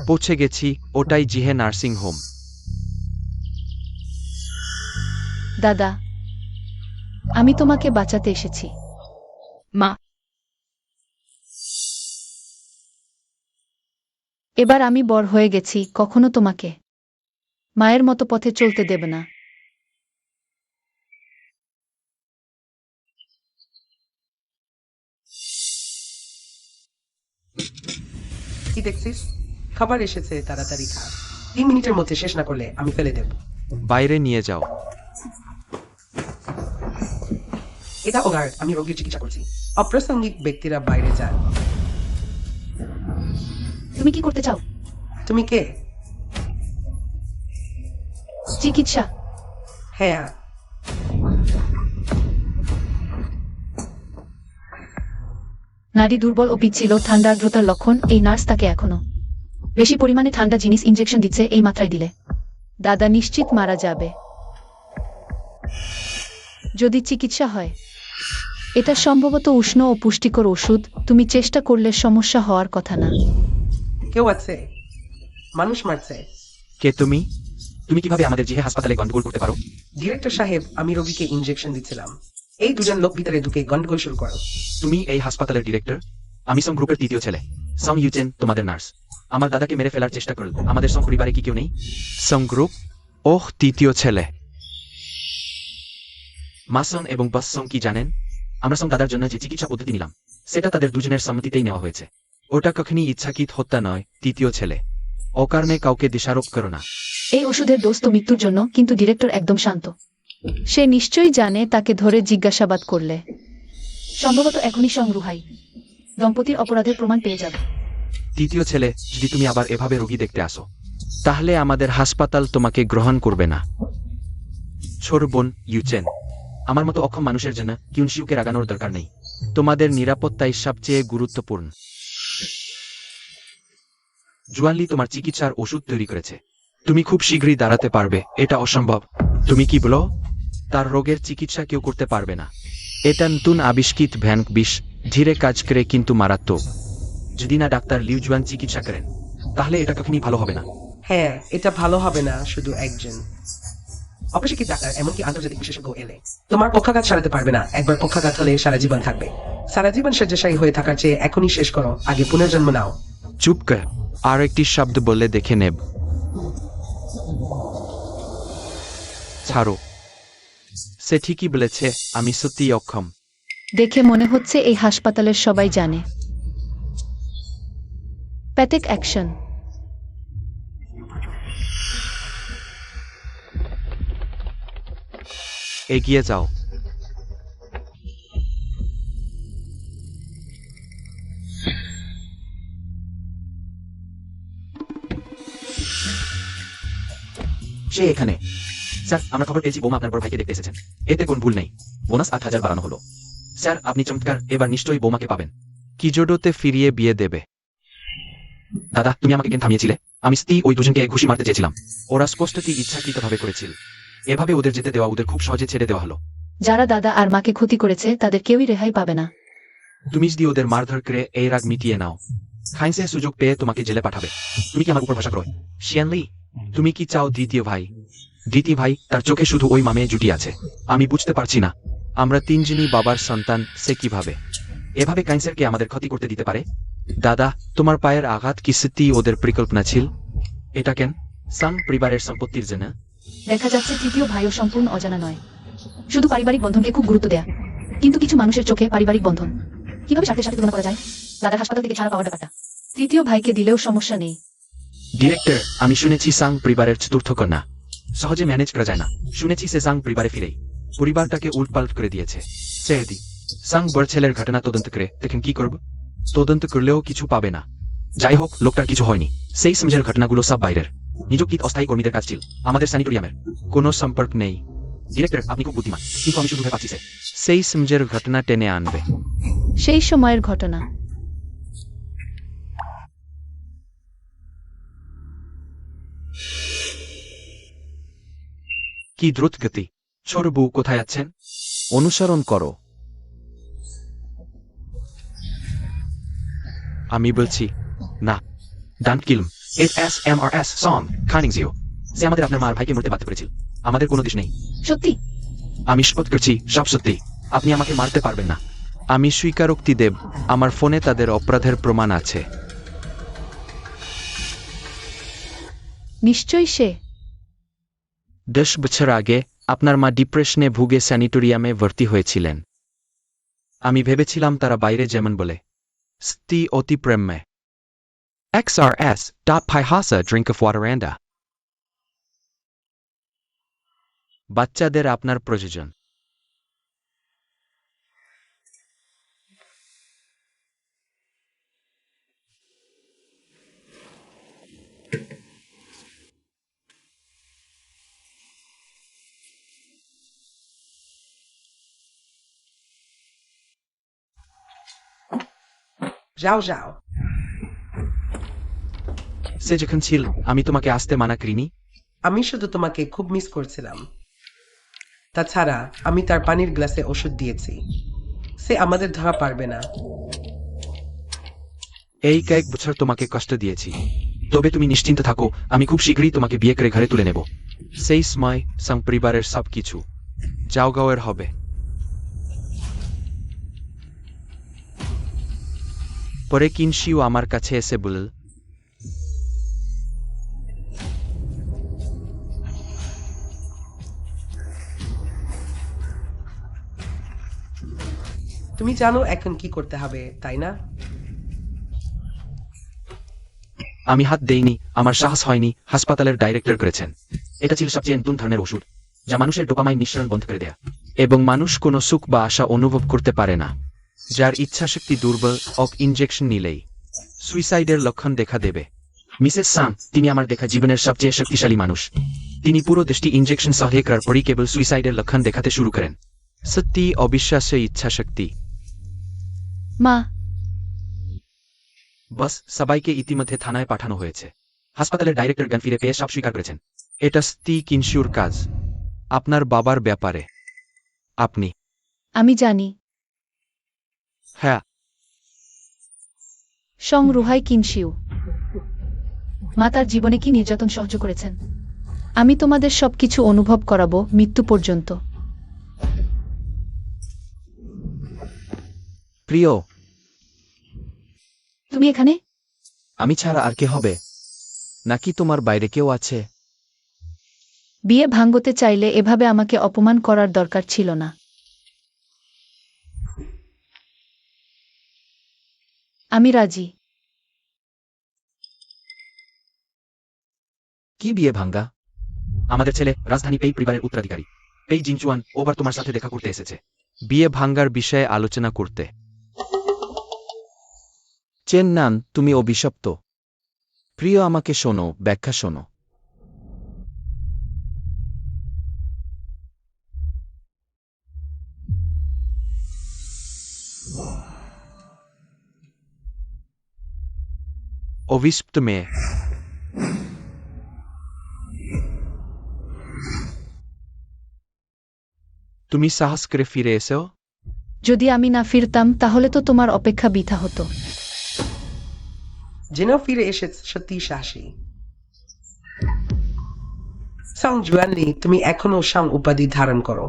পৌঁছে গেছি, ওটাই জিহে নার্সিং হোম। দাদা, আমি তোমাকে বাঁচাতে এসেছি। মা, এবার আমি বড় হয়ে গেছি, কখনো তোমাকে মায়ের মতো পথে চলতে দেব না। কি দেখছিস? খাবার এসেছে, তাড়াতাড়ি খা। 3 মিনিটের মধ্যে শেষ না করলে আমি ফেলে দেব। বাইরে নিয়ে যাও। এটা ওগার্ড, আমি রোগীর চিকিৎসা করছি। অপ্রাসঙ্গিক ব্যক্তিরা বাইরে যান। তুমি কি করতে চাও? তুমি কে? চিকিৎসা। হ্যাঁ। নারী দুর্বল ও পিচ্ছিল, ঠান্ডার্দ্রতার লক্ষণ। এই নার্স তাকে এখনো বেশি পরিমাণে ঠান্ডা জিনিস ইনজেকশন দিচ্ছে। এই মাত্রায় দিলে দাদা নিশ্চিত মারা যাবে। যদি চিকিৎসা হয়, এটা সম্ভবত উষ্ণ ও পুষ্টিকর ওষুধ। তুমি চেষ্টা করলে সমস্যা হওয়ার কথা না। কেউ আছে? মানুষ মারছে। কে তুমি? তুমি কিভাবে আমাদের জিহে হাসপাতালে গন্ডগোল করতে পারো? ডিরেক্টর সাহেব, আমি রোগীকে ইনজেকশন দিচ্ছিলাম, এই দুজন লোক ভিতরে ঢুকে গন্ডগোল শুরু করো। তুমি এই হাসপাতালের ডিরেক্টর? আমি সং গ্রুপের তৃতীয় ছেলে। সং ইউচেন তোমাদের নার্স। আমার দাদাকে মেরে ফেলার চেষ্টা করল। আমাদের সং পরিবারে কি কেউ নেই? Song group? ওহ, তৃতীয় ছেলে। মাসং এবং বাস সং কি জানেন? আমরা সং দাদার জন্য যে চিকিৎসা পদ্ধতি নিলাম সেটা তাদের দুজনের সম্মতিতেই নেওয়া হয়েছে। ওটা কখনই ইচ্ছাকৃত হত্যা নয়, তৃতীয় ছেলে। অকারণে কাউকে দোষারোপ করো না। এই ওষুধের ডোজ তো মৃত্যুর জন্য, কিন্তু ডিরেক্টর একদম শান্ত। সে নিশ্চয়ই জানে তাকে ধরে জিজ্ঞাসাবাদ করলে সম্ভবত এখনই সংরুহাই দম্পতির অপরাধের প্রমাণ পেয়ে যাবে। তৃতীয় ছেলে, যদি তুমি আবার এভাবে রোগী দেখতে আসো, তাহলে আমাদের হাসপাতাল তোমাকে গ্রহণ করবে না। ছোট বোন ইউচেন, আমার মতো অক্ষম মানুষের জন্য কিউনশিউকে রাগানোর দরকার নেই। তোমাদের নিরাপত্তাই সবচেয়ে গুরুত্বপূর্ণ। জুয়ানলি তোমার চিকিৎসার ওষুধ তৈরি করেছে। তুমি খুব শীঘ্রই দাঁড়াতে পারবে। এটা অসম্ভব। তুমি কি বলো? তার রোগের চিকিৎসা কেউ করতে পারবে না। এটা নতুন আবিষ্কৃত ভ্যানক বিষ, ধীরে কাজ করে কিন্তু মারাত্মক। যদি না ডাক্তার লিউ জুয়ান চিকিৎসা করেন, তাহলে এটা কখনই ভালো হবে না। হ্যাঁ, এটা ভালো হবে না শুধু একজন অপেশাকৃত ডাক্তার, এমনকি আন্তর্জাতিক বিশেষজ্ঞ এলে তোমার পক্ষাঘাত সারাতে পারবে না। একবার পক্ষাঘাত হলে সারা জীবন থাকবে। সারা জীবন শয্যাশায়ী হয়ে থাকার চেয়ে এখনই শেষ করো, আগে পুনর্জন্ম নাও। চুপ কর, আর একটি শব্দ বললে দেখে নেব। ছাড়ো। সে ঠিকই বলেছে, আমি সত্যিই অক্ষম। দেখে মনে হচ্ছে এই হাসপাতালের সবাই জানে। Patrick action. এগিয়ে যাও। সে এখানে। স্যার, আমরা খবর পেয়েছি বোমা আপনার বড় ভাইকে দেখতে এসেছেন। এতে কোন ভুল নেই। বোনাস 8,000 বাড়ানো হলো। স্যার, আপনি চমৎকার। এবার নিশ্চয়ই বোমাকে পাবেন। কি জোডোতে ফিরিয়ে বিয়ে দেবে? দাদা, তুমি আমাকে কেন থামিয়েছিলে? আমি ওই দুজনকে ঘুষি মারতে চেয়েছিলাম। ওরা স্পষ্টতই ইচ্ছাকৃতভাবে করেছিল। এভাবে ওদের যেতে দেওয়া, ওদের খুব সহজে ছেড়ে দেওয়া হলো। যারা দাদা আর মাকে ক্ষতি করেছে তাদের কেউই রেহাই পাবে না। তুমি যদি ওদের মারধর করে এই রাগ মিটিয়ে নাও, খাইন্সে সুযোগ পেয়ে তোমাকে জেলে পাঠাবে। তুমি কি আমার উপর ভরসা করো? শিয়ানলি, তুমি কি চাও দ্বিতীয় ভাই? দ্বিতীয় ভাই? তার চোখে শুধু ওই মামে জুটি আছে। আমি বুঝতে পারছি না। আমরা তিনজনই বাবার সন্তান, সে কিভাবে এভাবে ক্যান্সারকে আমাদের ক্ষতি করতে দিতে পারে? দাদা, তোমার পায়ের আঘাত কি সত্যিই ওদের পরিকল্পনা ছিল? এটা কেন? সাং পরিবারের সম্পত্তির জন্য? দেখা যাচ্ছে তৃতীয় ভাইও সম্পূর্ণ অজানা নয়। শুধু পারিবারিক বন্ধনকে খুব গুরুত্ব দেয়া, কিন্তু কিছু মানুষের চোখে পারিবারিক বন্ধন কিভাবে স্বার্থের সাথে তুলনা করা যায়? দাদার হাসপাতাল থেকে ছাড়া পাওয়ার ব্যাপারটা তৃতীয় ভাইকে দিলেও সমস্যা নেই। ডিরেক্টর, আমি শুনেছি সাং পরিবারের চতুর্থ কন্যা। সহজে ম্যানেজ করা যায় না। শুনেছি সে সাং পরিবারে ফিরেই পরিবারটাকে উল্টপাল্ট করে দিয়েছে। সেদি সাং বড় ছেলের ঘটনা তদন্ত করে দেখেন কি করব। তদন্ত করলেও কিছু পাবে না। যাই হোক, লোকটার কিছু হয়নি। সেই সময়ের ঘটনাগুলো সব বাইরের নিযুক্তিত অস্থায়ী কর্মীদের কাজ ছিল, আমাদের স্যানিটোরিয়ামের কোনো সম্পর্ক নেই। ডিরেক্টর, আপনি খুব বুদ্ধিমান, কিন্তু আমি শুধু ভয় পাচ্ছি। সেই সমঝের ঘটনা টেনে আনবে। সেই সময়ের ঘটনা। কি দ্রুত গতি। ছোট বউ কোথায় আছেন? অনুসরণ করো। আমি বলছি না। Don't kill me. SMRS সং খানিং জিও। সে আমাদের আপনার মার ভাইকে মরতে বাধ্য করেছিল। আমাদের কোনো দোষ নেই। সত্যি? আমি শপথ করছি, সব সত্যি। আপনি আমাকে মারতে পারবেন না। আমি স্বীকারোক্তি দেব, আমার ফোনে তাদের অপরাধের প্রমাণ আছে। নিশ্চয়ই সে। 10 বছর আগে আপনার মা ডিপ্রেশনে ভুগে স্যানিটোরিয়ামে ভর্তি হয়েছিলেন। আমি ভেবেছিলাম তারা বাইরে যেমন বলে, স্তি অতি প্রেমে। XRS. Paihasa drink of wateranda. বাচ্চাদের আপনার প্রয়োজন। যাও যাও। সে যখন ছিল, আমি তোমাকে আসতে মানা করিনি। আমি শুধু তোমাকে খুব মিস করছিলাম। তাছাড়া আমি তার পানির গ্লাসে ওষুধ দিয়েছি। সে আমাদের ধরা পারবে না। এই কয়েক বছর তোমাকে কষ্ট দিয়েছি। তবে তুমি নিশ্চিন্ত থাকো, আমি খুব শীঘ্রই তোমাকে বিয়ে করে ঘরে তুলে নেব। সেই সময় সাং পরিবারের সব কিছু যাওগাওয়ের হবে। পরে কিনশিও আমার কাছে এসে বলল, তুমি জানো এখন কি করতে হবে, তাই না? আমি হাত দেইনি, আমার সাহস হয়নি, হাসপাতালের ডাইরেক্টর করেছেন। এটা ছিল সবচেয়ে নতুন ধরনের ওষুধ, যা মানুষের ডোপামাইন নিঃসরণ বন্ধ করে দেয়া, এবং মানুষ কোনো সুখ বা আশা অনুভব করতে পারে না। যার ইচ্ছাশক্তি দুর্বল, ইনজেকশন নিলেই সুইসাইডের লক্ষণ দেখা দেবে। মিসেস সাং, তিনি আমার দেখা জীবনের সবচেয়ে শক্তিশালী মানুষ। তিনি পুরো দেশটি ইনজেকশন সহ্য করার পরই কেবল সুইসাইডের লক্ষণ দেখাতে শুরু করেন। সত্যি অবিশ্বাস্য ইচ্ছাশক্তি। মা, বস, সবাইকে ইতিমধ্যে থানায় পাঠানো হয়েছে। হাসপাতালের ডাইরেক্টর জ্ঞান ফিরে পেয়ে সব স্বীকার করেছেন। এটা স্তি কিনশিউর কাজ, আপনার বাবার ব্যাপারে। আপনি? আমি জানি। হ্যাঁ। সং রুহাই কিনশিউ। মা তার জীবনে কি নির্যাতন সহ্য করেছেন। আমি তোমাদের সবকিছু অনুভব করাবো মৃত্যু পর্যন্ত। প্রিয়, তুমি এখানে? আমি ছাড়া আর কে হবে? নাকি তোমার বাইরে কেউ আছে? বিয়ে ভাঙতে চাইলে এভাবে আমাকে অপমান করার দরকার ছিল না। আমি রাজি। কি বিয়ে ভাঙ্গা? আমাদের ছেলে রাজধানী পেই পরিবারের উত্তরাধিকারী। পেই জিনচুয়ান ওবার তোমার সাথে দেখা করতে এসেছে, বিয়ে ভাঙ্গার বিষয়ে আলোচনা করতে। চেন্নান, তুমি অভিশপ্ত। প্রিয়, আমাকে শোনো, ব্যাখ্যা শোনো। অভিশপ্ত মেয়ে। তুমি সাহস করে ফিরে এসো। যদি আমি না ফিরতাম তাহলে তো তোমার অপেক্ষা বৃথা হতো। জেনেও ফিরে এসে সত্যি সাহসী। সাং জুয়ানলি, তুমি এখনো সাং উপাধি ধারণ করো।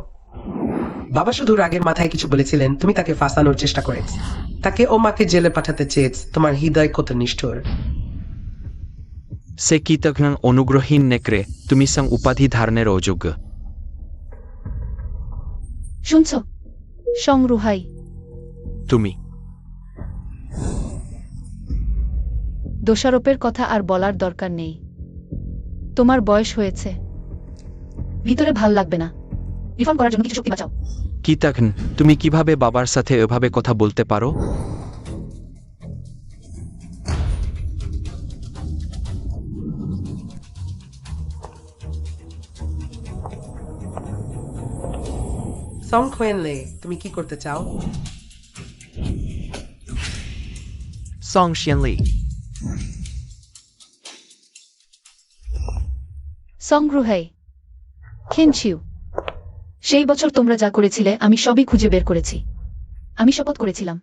বাবা শুধু রাগের মাথায় কিছু বলেছিলেন, তুমি তাকে ফাঁসানোর চেষ্টা করেছ, তাকে ও মাকে জেলে পাঠাতে চেয়েছ। তোমার হৃদয় কত নিষ্ঠুর। সে কৃতজ্ঞ অনুগ্রহীন নেকড়ে, তুমি সাং উপাধি ধারণের অযোগ্য। শুনছ সং রুহাই? তুমি দোষারোপের কথা আর বলার দরকার নেই। তোমার বয়স হয়েছে, ভিতরে ভাল লাগবে না। রিফর্ম করার জন্য কিছু শক্তি বাঁচাও। কৃতজ্ঞ, তুমি কিভাবে বাবার সাথে এভাবে কথা বলতে পারো? সং খোয়েনলে, তুমি কি করতে চাও? সং শিয়ানলি। সং রুহাই খেনশিউ, সেই বছর তোমরা যা করেছিলে আমি সবই খুঁজে বের করেছি। আমি শপথ করেছিলাম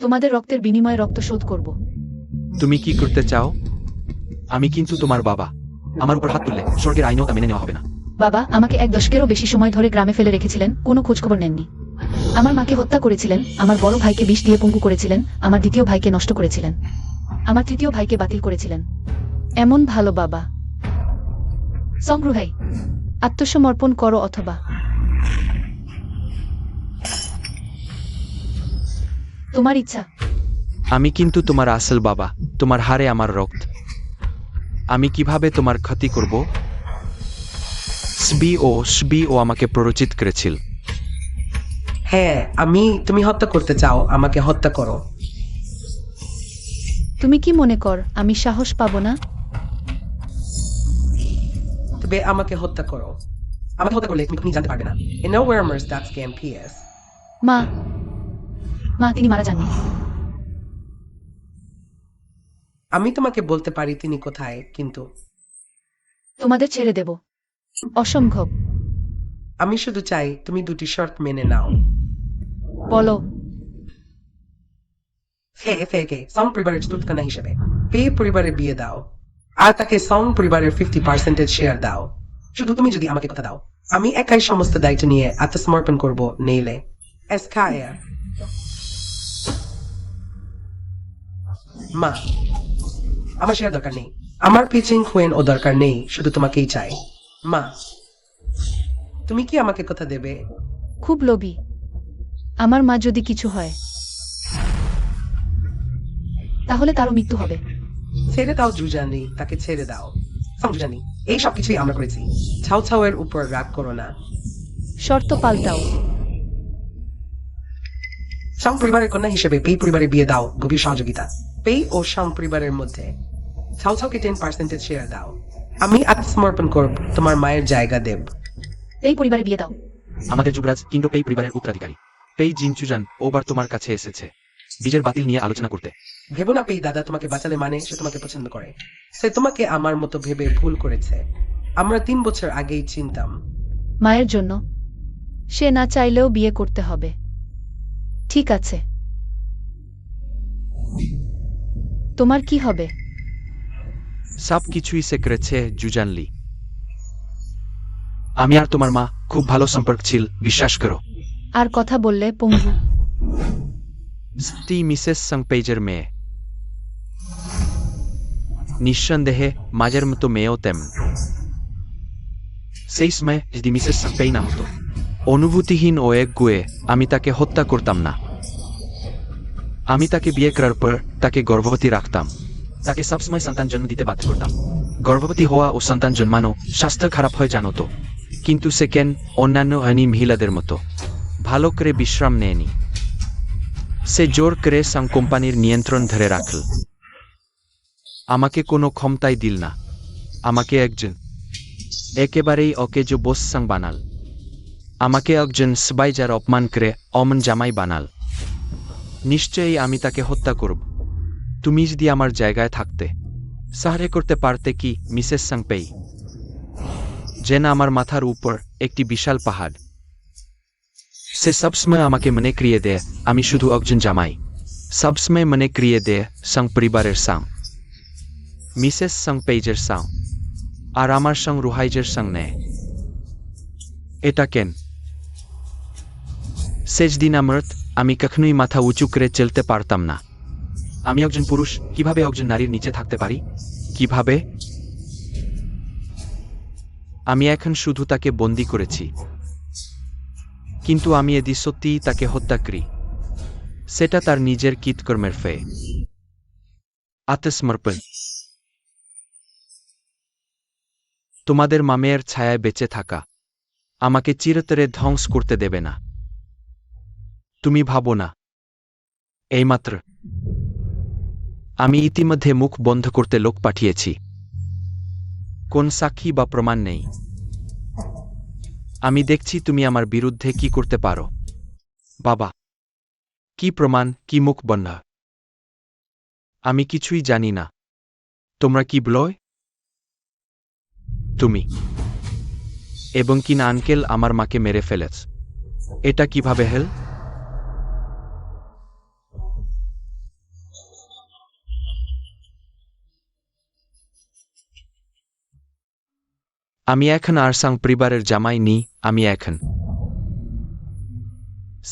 তোমাদের রক্তের বিনিময়ে রক্ত শোধ করব। তুমি কি করতে চাও? আমি কিন্তু তোমার বাবা। আমার উপর হাত তুললে স্বর্গের আইনও তা মেনে নেওয়া হবে না। বাবা আমাকে 1 দশকেরও বেশি সময় ধরে গ্রামে ফেলে রেখেছিলেন, কোনো খোঁজখবর নেননি। আমার মাকে হত্যা করেছিলেন, আমার বড় ভাইকে বিষ দিয়ে পঙ্গু করেছিলেন, আমার দ্বিতীয় ভাইকে নষ্ট করেছিলেন, আমার তৃতীয় ভাইকে বাতিল করেছিলেন। এমন ভালো বাবা। সং রুহাই, আত্মসমর্পণ করো অথবা তোমার ইচ্ছা। আমি কিন্তু তোমার আসল বাবা, তোমার হারে আমার রক্ত। আমি কিভাবে তোমার ক্ষতি করব? সবি ও আমাকে প্ররোচিত করেছিল। হ্যাঁ, তুমি হত্যা করতে চাও, আমাকে হত্যা করো। তুমি কি মনে কর আমি সাহস পাবো না? তবে আমাকে হত্যা করো। আমাকে হত্যা করলে তুমি জানতে পারবে না। In no rumors that scam PS. মা, মা তিনি মারা যাননি। আমি তোমাকে বলতে পারি তিনি কোথায়, কিন্তু তোমাদের ছেড়ে দেব। অসম্ভব। আমি শুধু চাই তুমি দুটি শর্ত মেনে নাও। বলো। ফেকে সং পরিবারের চতুর্থ কন্যা হিসেবে পে পরিবারে বিয়ে দাও। আর তাকে সং পরিবারের 50% শেয়ার দাও। শুধু তুমি যদি আমাকে কথা দাও, আমি একাই সমস্ত দায়িত্ব নিয়ে আত্মসমর্পণ করব। নেইলে এসকায়া মা, আমার শেয়ার দরকার নেই। আমার পিচিং হুয়েন ও দরকার নেই, শুধু তোমাকেই চাই। মা, তুমি কি আমাকে কথা দেবে? খুব লোভী। আমার মা যদি কিছু হয় তাহলে তারও মৃত্যু হবে। ছেড়ে দাও জুজানি, তাকে ছেড়ে দাও। জুজানি, এই সব কিছুই আমরা করেছি। ছাও ছাও এর উপর রাগ করো না। শর্ত পাল্টাও। সাং পরিবারের কন্যা হিসেবে পেই পরিবারে বিয়ে দাও। গভীর সহযোগিতা। পেই ও সাং পরিবারের মধ্যে ছাও ছাওকে 10% শেয়ার দাও। আমি আত্মসমর্পণ করব, তোমার মায়ের জায়গা দেব। এই পরিবারে বিয়ে দাও। আমাদের যুবরাজ কিংডো পেই পরিবারের উত্তরাধিকারী। পেই জিনচুজান ওবার তোমার কাছে এসেছে বীজের বাতিল নিয়ে আলোচনা করতে। ভেবো না পেই দাদা তোমাকে বাঁচালে মানে সে তোমাকে পছন্দ করে। সে তোমাকে আমার মতো ভেবে ভুল করেছে। আমরা 3 বছর আগেই চিনতাম। মায়ের জন্য সে না চাইলেও বিয়ে করতে হবে। ঠিক আছে, তোমার কি হবে? সব কিছুই সে করেছে জুজানলি। আমি আর তোমার মা খুব ভালো সম্পর্ক ছিল, বিশ্বাস করো। আর কথা বললে পঙ্গু। স্ত্রী মিসেস সংপেজের মেয়ে। নিঃসন্দেহে মাঝের মতো মেয়েও তেমন। সেই সময় যদি মিসেস সংপেই না হতো, অনুভূতিহীন ও এক গুয়ে, আমি তাকে হত্যা করতাম না। আমি তাকে বিয়ে করার পর তাকে গর্ভবতী রাখতাম। তাকে সবসময় সন্তান জন্ম দিতে বাধ্য করতাম। গর্ভবতী হওয়া ও সন্তান জন্মানো স্বাস্থ্য খারাপ হয়ে জানত, কিন্তু সে কেন অন্যান্য আইনি মহিলাদের মতো ভালো করে বিশ্রাম নেয়নি। সে জোর করে সাং কোম্পানির নিয়ন্ত্রণ ধরে রাখল। আমাকে কোনো ক্ষমতাই দিল না। আমাকে একজন একেবারেই অকেজো বোস সাং বানাল। আমাকে একজন স্পাইজার অপমান করে অমন জামাই বানাল। নিশ্চয়ই আমি তাকে হত্যা করব। তুমি যদি আমার জায়গায় থাকতে সাহায্য করতে পারতে কি মিসেস সংপেই? যেন আমার মাথার উপর একটি বিশাল পাহাড়। সে সবসময় আমাকে মনে করিয়ে দেয় আমি শুধু একজন জামাই। সবসময় মনে করিয়ে দেয় সং পরিবারের সাং, মিসেস সংপেইজের সাং, আর আমার সং রুহাইজের সং নেয়। এটা কেন? শেষ দিন আমরত আমি কখনোই মাথা উঁচু করে চলতে পারতাম না। আমি একজন পুরুষ কিভাবে একজন নারীর নিচে থাকতে পারি? কিভাবে? আমি এখন শুধু তাকে বন্দী করেছি, কিন্তু আমি এদি সত্যিই তাকে হত্যা করি, সেটা তার নিজের কৃতকর্মের ফে। আত্মসমর্পণ। তোমাদের মামের ছায়ায় বেঁচে থাকা আমাকে চিরতরে ধ্বংস করতে দেবে না। তুমি ভাবো না এইমাত্র আমি ইতিমধ্যে মুখ বন্ধ করতে লোক পাঠিয়েছি। কোন সাক্ষী বা প্রমাণ নেই। আমি দেখছি তুমি আমার বিরুদ্ধে কি করতে পারো। বাবা, কি প্রমাণ, কি মুখ বন্ধ? আমি কিছুই জানি না। তোমরা কি বলয়? তুমি এবং কিনা আঙ্কেল আমার মাকে মেরে ফেলেছ। এটা কিভাবে হেল? আমি এখন আর সাং পরিবারের জামাই নি। আমি এখন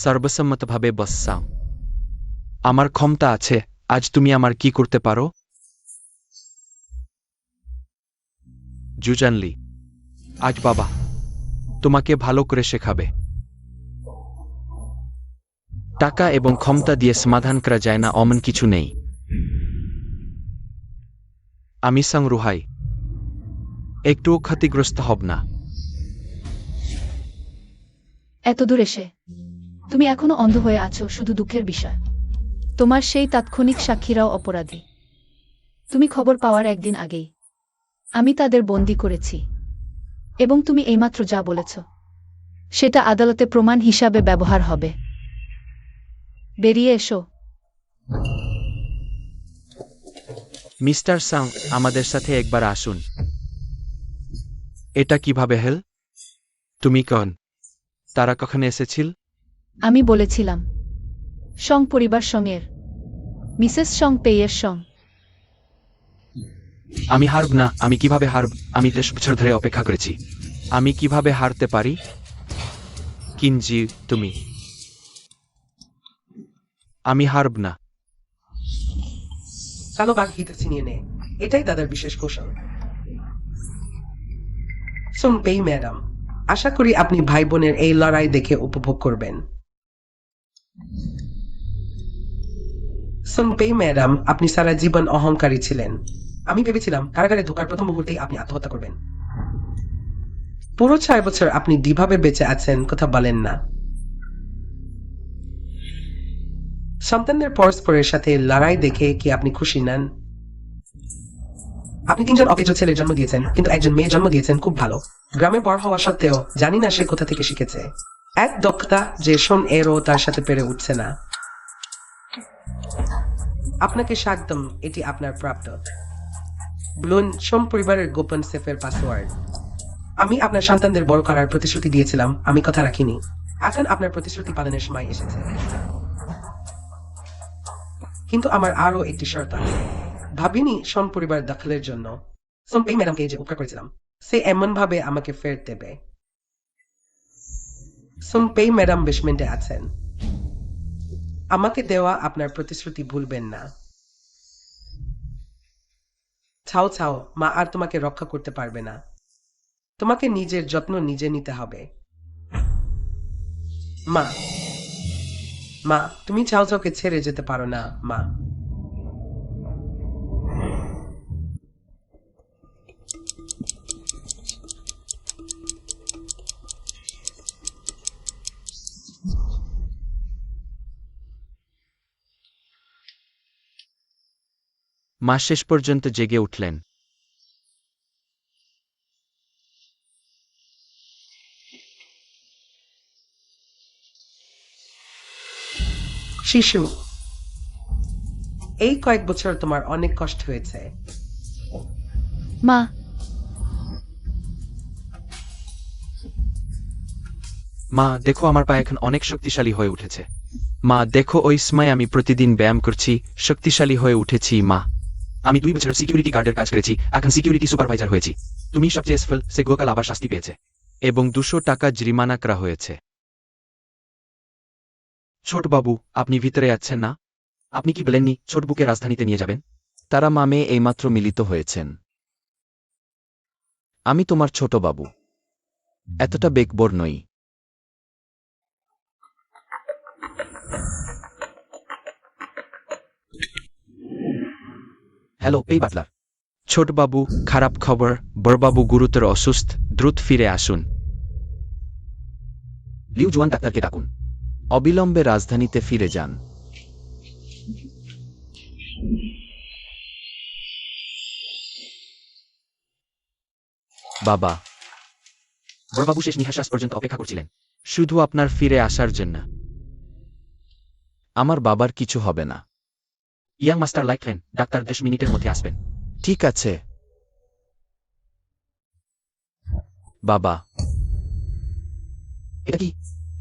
সর্বসম্মতভাবে বসসাং। আমার ক্ষমতা আছে। আজ তুমি আমার কি করতে পারো? জুজানলি, আজ বাবা তোমাকে ভালো করে শেখাবে। টাকা এবং ক্ষমতা দিয়ে সমাধান করা যায় না অমন কিছু নেই। আমি সাং রুহাই একটুও ক্ষতিগ্রস্ত হব না। এত দূর এসে তুমি এখনো অন্ধ হয়ে আছো, শুধু দুঃখের বিষয় তোমার সেই তাৎক্ষণিক সাক্ষীরাও অপরাধী। তুমি খবর পাওয়ার একদিন আগেই আমি তাদের বন্দী করেছি, এবং তুমি এইমাত্র যা বলেছ সেটা আদালতে প্রমাণ হিসাবে ব্যবহার হবে। বেরিয়ে এসো। মিস্টার সাং, আমাদের সাথে একবার আসুন। এটা কিভাবে হেল? তুমি কন? তারা কখন এসেছিল? আমি বলেছিলাম সং পরিবার সঙ্গের মিসেস সং পেয়ের সং। আমি হারব না। আমি কিভাবে হারব? আমি 10 বছর ধরে অপেক্ষা করেছি। আমি কিভাবে হারতে পারি? কিনজি, তুমি। আমি হারব না। কালো বাঘ হিতে ছিনিয়ে নেয়, এটাই তাদের বিশেষ কৌশল। সুনপেই ম্যাডাম, আশা করি আপনি ভাই বোনের এই লড়াই দেখে উপভোগ করবেন। সুনপেই ম্যাডাম, আপনি সারা জীবন অহংকারী ছিলেন। আমি ভেবেছিলাম কারাগারে ঢোকার প্রথম মুহূর্তেই আপনি আত্মহত্যা করবেন। পুরো 6 বছর আপনি কিভাবে বেঁচে আছেন কথা বলেন না। সন্তানদের পরস্পরের সাথে লড়াই দেখে কি আপনি খুশি নন? আপনি 3জন অকেজ ছেলের জন্ম দিয়েছেন, কিন্তু একজন মেয়ে জন্ম দিয়েছেন খুব ভালো। গ্রামে বড় হওয়া সত্ত্বেও জানি না সে কোথা থেকে শিখেছে। এক দক্ষতা যে শোন এরও তার সাথে পেরে উঠছে না। আপনাকে স্বাগতম, এটি আপনার প্রাপ্ত। ব্লুন সোম পরিবারের গোপন সেফের পাসওয়ার্ড। আমি আপনার সন্তানদের বড় করার প্রতিশ্রুতি দিয়েছিলাম, আমি কথা রাখিনি। এখন আপনার প্রতিশ্রুতি পালনের সময় এসেছে। কিন্তু আমার আরো একটি শর্ত আছে। ভাবিনি সোম পরিবার দখলের জন্য সোমপেই ম্যাডামকে যে উপকার করেছিলাম সে এমন ভাবে আমাকে ফেরত দেবে। সোমপেই ম্যাডাম বেসমেন্টে আছেন। আমাকে দেওয়া আপনার প্রতিশ্রুতি ভুলবেন না। ছাও ছাও, মা আর তোমাকে রক্ষা করতে পারবে না। তোমাকে নিজের যত্ন নিজে নিতে হবে। মা, মা, তুমি চাও চাওকে ছেড়ে যেতে পারো না, মা। মা শেষ পর্যন্ত জেগে উঠলেন। শিশু, এই কয়েক বছর তোমার অনেক কষ্ট হয়েছে। মা, মা দেখো, আমার পা এখন অনেক শক্তিশালী হয়ে উঠেছে। মা দেখো, ওই সময় আমি প্রতিদিন ব্যায়াম করছি, শক্তিশালী হয়ে উঠেছি। মা, আমি 2 বছর সিকিউরিটি গার্ডের কাজ করেছি, এখন সিকিউরিটি সুপারভাইজার হয়েছি। তুমি সবচেয়ে সফল, সে গোকাল আবার শাস্তি পেয়েছে এবং 200 টাকা জরিমানা করা হয়েছে। ছোট বাবু, আপনি ভিতরে আছেন না? আপনি কি বলেননি ছোটবুকে রাজধানীতে নিয়ে যাবেন? তারা মামে এইমাত্র মিলিত হয়েছেন। আমি তোমার ছোট বাবু, এতটা বেকবর নই। হ্যালো, এই বাটলার। ছোটবাবু, খারাপ খবর, বড়বাবু গুরুতর অসুস্থ, দ্রুত ফিরে আসুন। লিউ জুয়ান ডাক্তারকে ডাকুন। অবিলম্বে রাজধানীতে ফিরে যান। বাবা। বড়বাবু শেষ নিঃশ্বাস পর্যন্ত অপেক্ষা করছিলেন, শুধু আপনার ফিরে আসার জন্য। আমার বাবার কিছু হবে না। ইয়াং মাস্টার লাইকলেন, ডাক্তার 10 মিনিটের মধ্যে আসবেন। ঠিক আছে বাবা। এটা কি?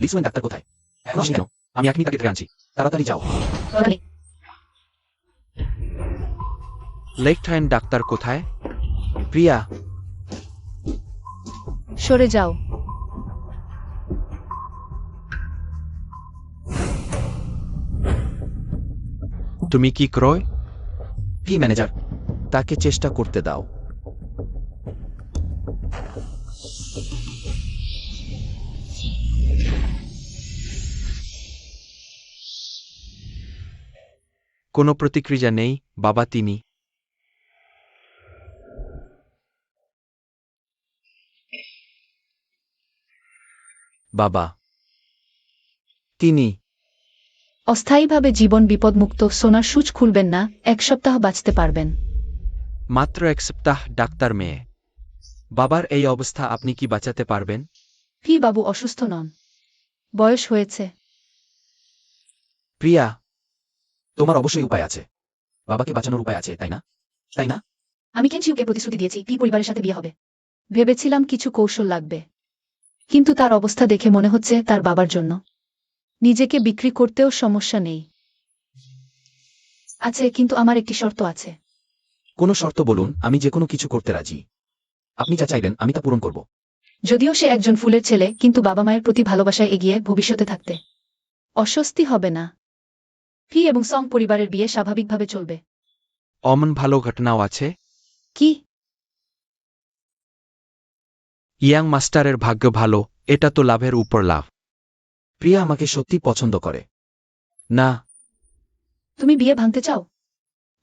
লিসুয়েন ডাক্তার কোথায়? এখন আসেনি কেন? আমি এখনই তাকে ধরে আনছি। তাড়াতাড়ি যাও। লেফট হ্যান্ড ডাক্তার কোথায়? প্রিয়া। সরে যাও। তুমি কি ক্রয়? কি ম্যানেজার? তাকে চেষ্টা করতে দাও। কোনো প্রতিক্রিয়া নেই, বাবা। তিনি বাবা। তিনি অস্থায়ীভাবে জীবন বিপদমুক্ত। সোনার সূচ খুলবেন না, 1 সপ্তাহ বাঁচতে পারবেন। মাত্র 1 সপ্তাহ, ডাক্তার মেয়ে। বাবার এই অবস্থা, আপনি কি বাঁচাতে পারবেন? কি বাবু অসুস্থ নন? বয়স হয়েছে। প্রিয়া, তোমার অবশ্যই উপায় আছে। বাবাকে বাঁচানোর উপায় আছে, তাই না? তাই না? আমি কেনজিউকে প্রতিশ্রুতি দিয়েছি কি পরিবারের সাথে বিয়ে হবে। ভেবেছিলাম কিছু কৌশল লাগবে, কিন্তু তার অবস্থা দেখে মনে হচ্ছে তার বাবার জন্য নিজেকে বিক্রি করতেও সমস্যা নেই। আছে, কিন্তু আমার একটি শর্ত আছে। কোনো শর্ত বলুন, আমি যে কোনো কিছু করতে রাজি। আপনি যা চাইবেন আমি তা পূরণ করব। যদিও সে একজন ফুলের ছেলে, কিন্তু বাবা মায়ের প্রতি ভালোবাসায় এগিয়ে ভবিষ্যতে থাকতে অস্বস্তি হবে না। ফি এবং সং পরিবারের বিয়ে স্বাভাবিকভাবে চলবে। অমন ভালো ঘটনাও আছে। কি? ইয়াং মাস্টারের ভাগ্য ভালো, এটা তো লাভের উপর লাভ। প্রিয়া আমাকে সত্যি পছন্দ করে। না, তুমি বিয়ে ভাঙতে চাও?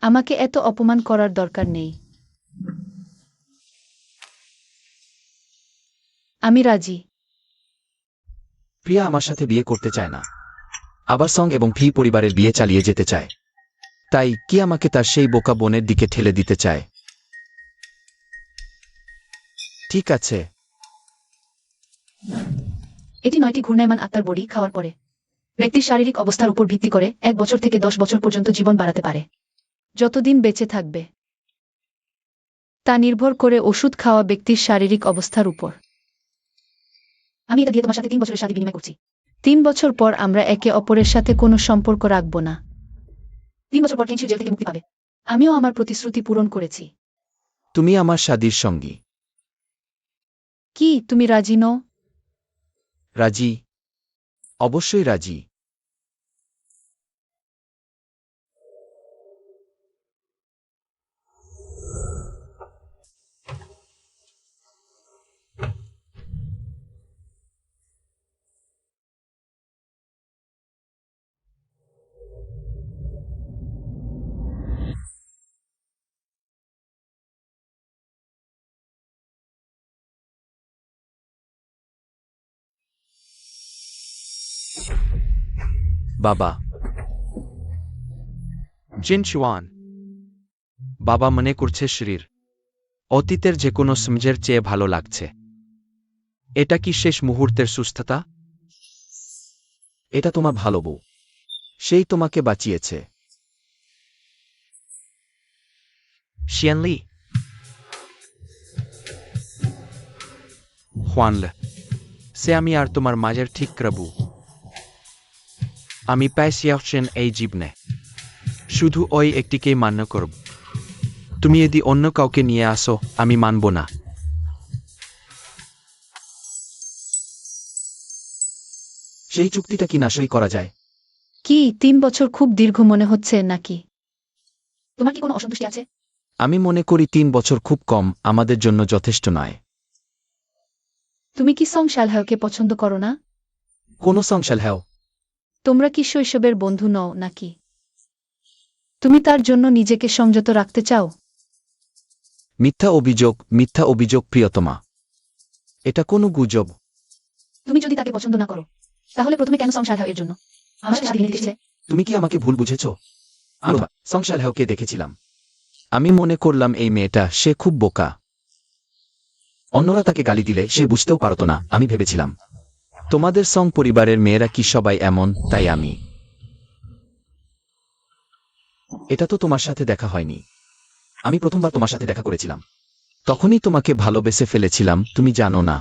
আমাকে এত অপমান করার দরকার নেই। আমি রাজি। প্রিয়া আমার সাথে বিয়ে করতে চায় না, আবার সং এবং ফি পরিবারের বিয়ে চালিয়ে যেতে চায়। তাই কি আমাকে তার সেই বোকা বোনের দিকে ঠেলে দিতে চায়? ঠিক আছে। এটি 9টি ঘূর্ণায়মান আত্মার বড়ি খাওয়ার পরে ব্যক্তির শারীরিক অবস্থার উপর ভিত্তি করে 1 বছর থেকে 10 বছর পর্যন্ত জীবন বাড়াতে পারে। যতদিন বেঁচে থাকবে তা নির্ভর করে ওষুধ খাওয়া ব্যক্তির শারীরিক অবস্থার উপর। আমি এটা দিয়ে তোমার সাথে 3 বছরের শাদী বিনিময় করছি। 3 বছর পর আমরা একে অপরের সাথে কোনো সম্পর্ক রাখব না। 3 বছর পর কিঞ্চিও জেল থেকে মুক্তি পাবে। আমিও আমার প্রতিশ্রুতি পূরণ করেছি। তুমি আমার শাদীর সঙ্গী। কি তুমি রাজি নও? রাজি, অবশ্যই রাজি। বাবা, জিনচুয়ান। বাবা মনে করছে শরীর অতীতের যে কোনো সমঝের চেয়ে ভালো লাগছে। এটা কি শেষ মুহূর্তের সুস্থতা? এটা তোমার ভালো বউ, সেই তোমাকে বাঁচিয়েছে। শিয়ানলি হুয়ানল, সে আমি আর তোমার মাঝের ঠিক করবো। আমি পাইছিয়াছেন এই জীবনে শুধু ওই একটিকেই মান্য করব। তুমি যদি অন্য কাউকে নিয়ে আসো আমি মানব না। সেই চুক্তিটা কি না সই করা যায়? কি 3 বছর খুব দীর্ঘ মনে হচ্ছে নাকি? তোমার কি কোনো অসন্তুষ্টি আছে? আমি মনে করি 3 বছর খুব কম, আমাদের জন্য যথেষ্ট নয়। তুমি কি সং শালহাওকে পছন্দ করো না? কোনো সংসাল হ্যাও। তোমরা কি শৈশবের বন্ধু নও নাকি? তুমি তার জন্য নিজেকে সংযত রাখতে চাও? মিথ্যা অভিযোগ প্রিয়তমা। এটা কোনো গুজব। তুমি যদি তাকে পছন্দ না করো, তাহলে প্রথমে কেন সং শালহাও এর জন্য আমার সাথে শাদী নিতে এসেছিলে? তুমি কি আমাকে ভুল বুঝেছ? আমি সংসাল হ্যাওকে দেখেছিলাম। আমি মনে করলাম এই মেয়েটা, সে খুব বোকা। অন্যরা তাকে গালি দিলে সে বুঝতেও পারত না। আমি ভেবেছিলাম তোমাদের সং পরিবারের মেয়েরা কি সবাই এমন, তাই আমি। এটা তো তোমার সাথে দেখা হয়নি। আমি প্রথমবার তোমার সাথে দেখা করেছিলাম, তখনই তোমাকে ভালোবেসে ফেলেছিলাম। তুমি জানো না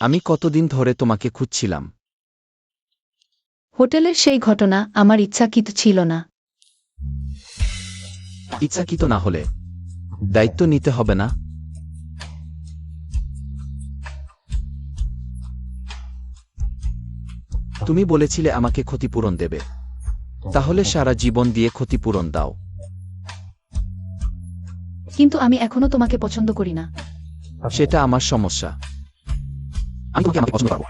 আমি কতদিন ধরে তোমাকে খুঁজছিলাম। হোটেলের সেই ঘটনা আমার ইচ্ছাকৃত ছিল না। ইচ্ছাকৃত না হলে দায়িত্ব নিতে হবে না? তুমি বলেছিলে আমাকে ক্ষতিপূরণ দেবে, তাহলে সারা জীবন দিয়ে ক্ষতিপূরণ দাও। কিন্তু আমি এখনো তোমাকে পছন্দ করি না। সেটা আমার সমস্যা। আমি তোমাকে আমাকে পছন্দ করবো।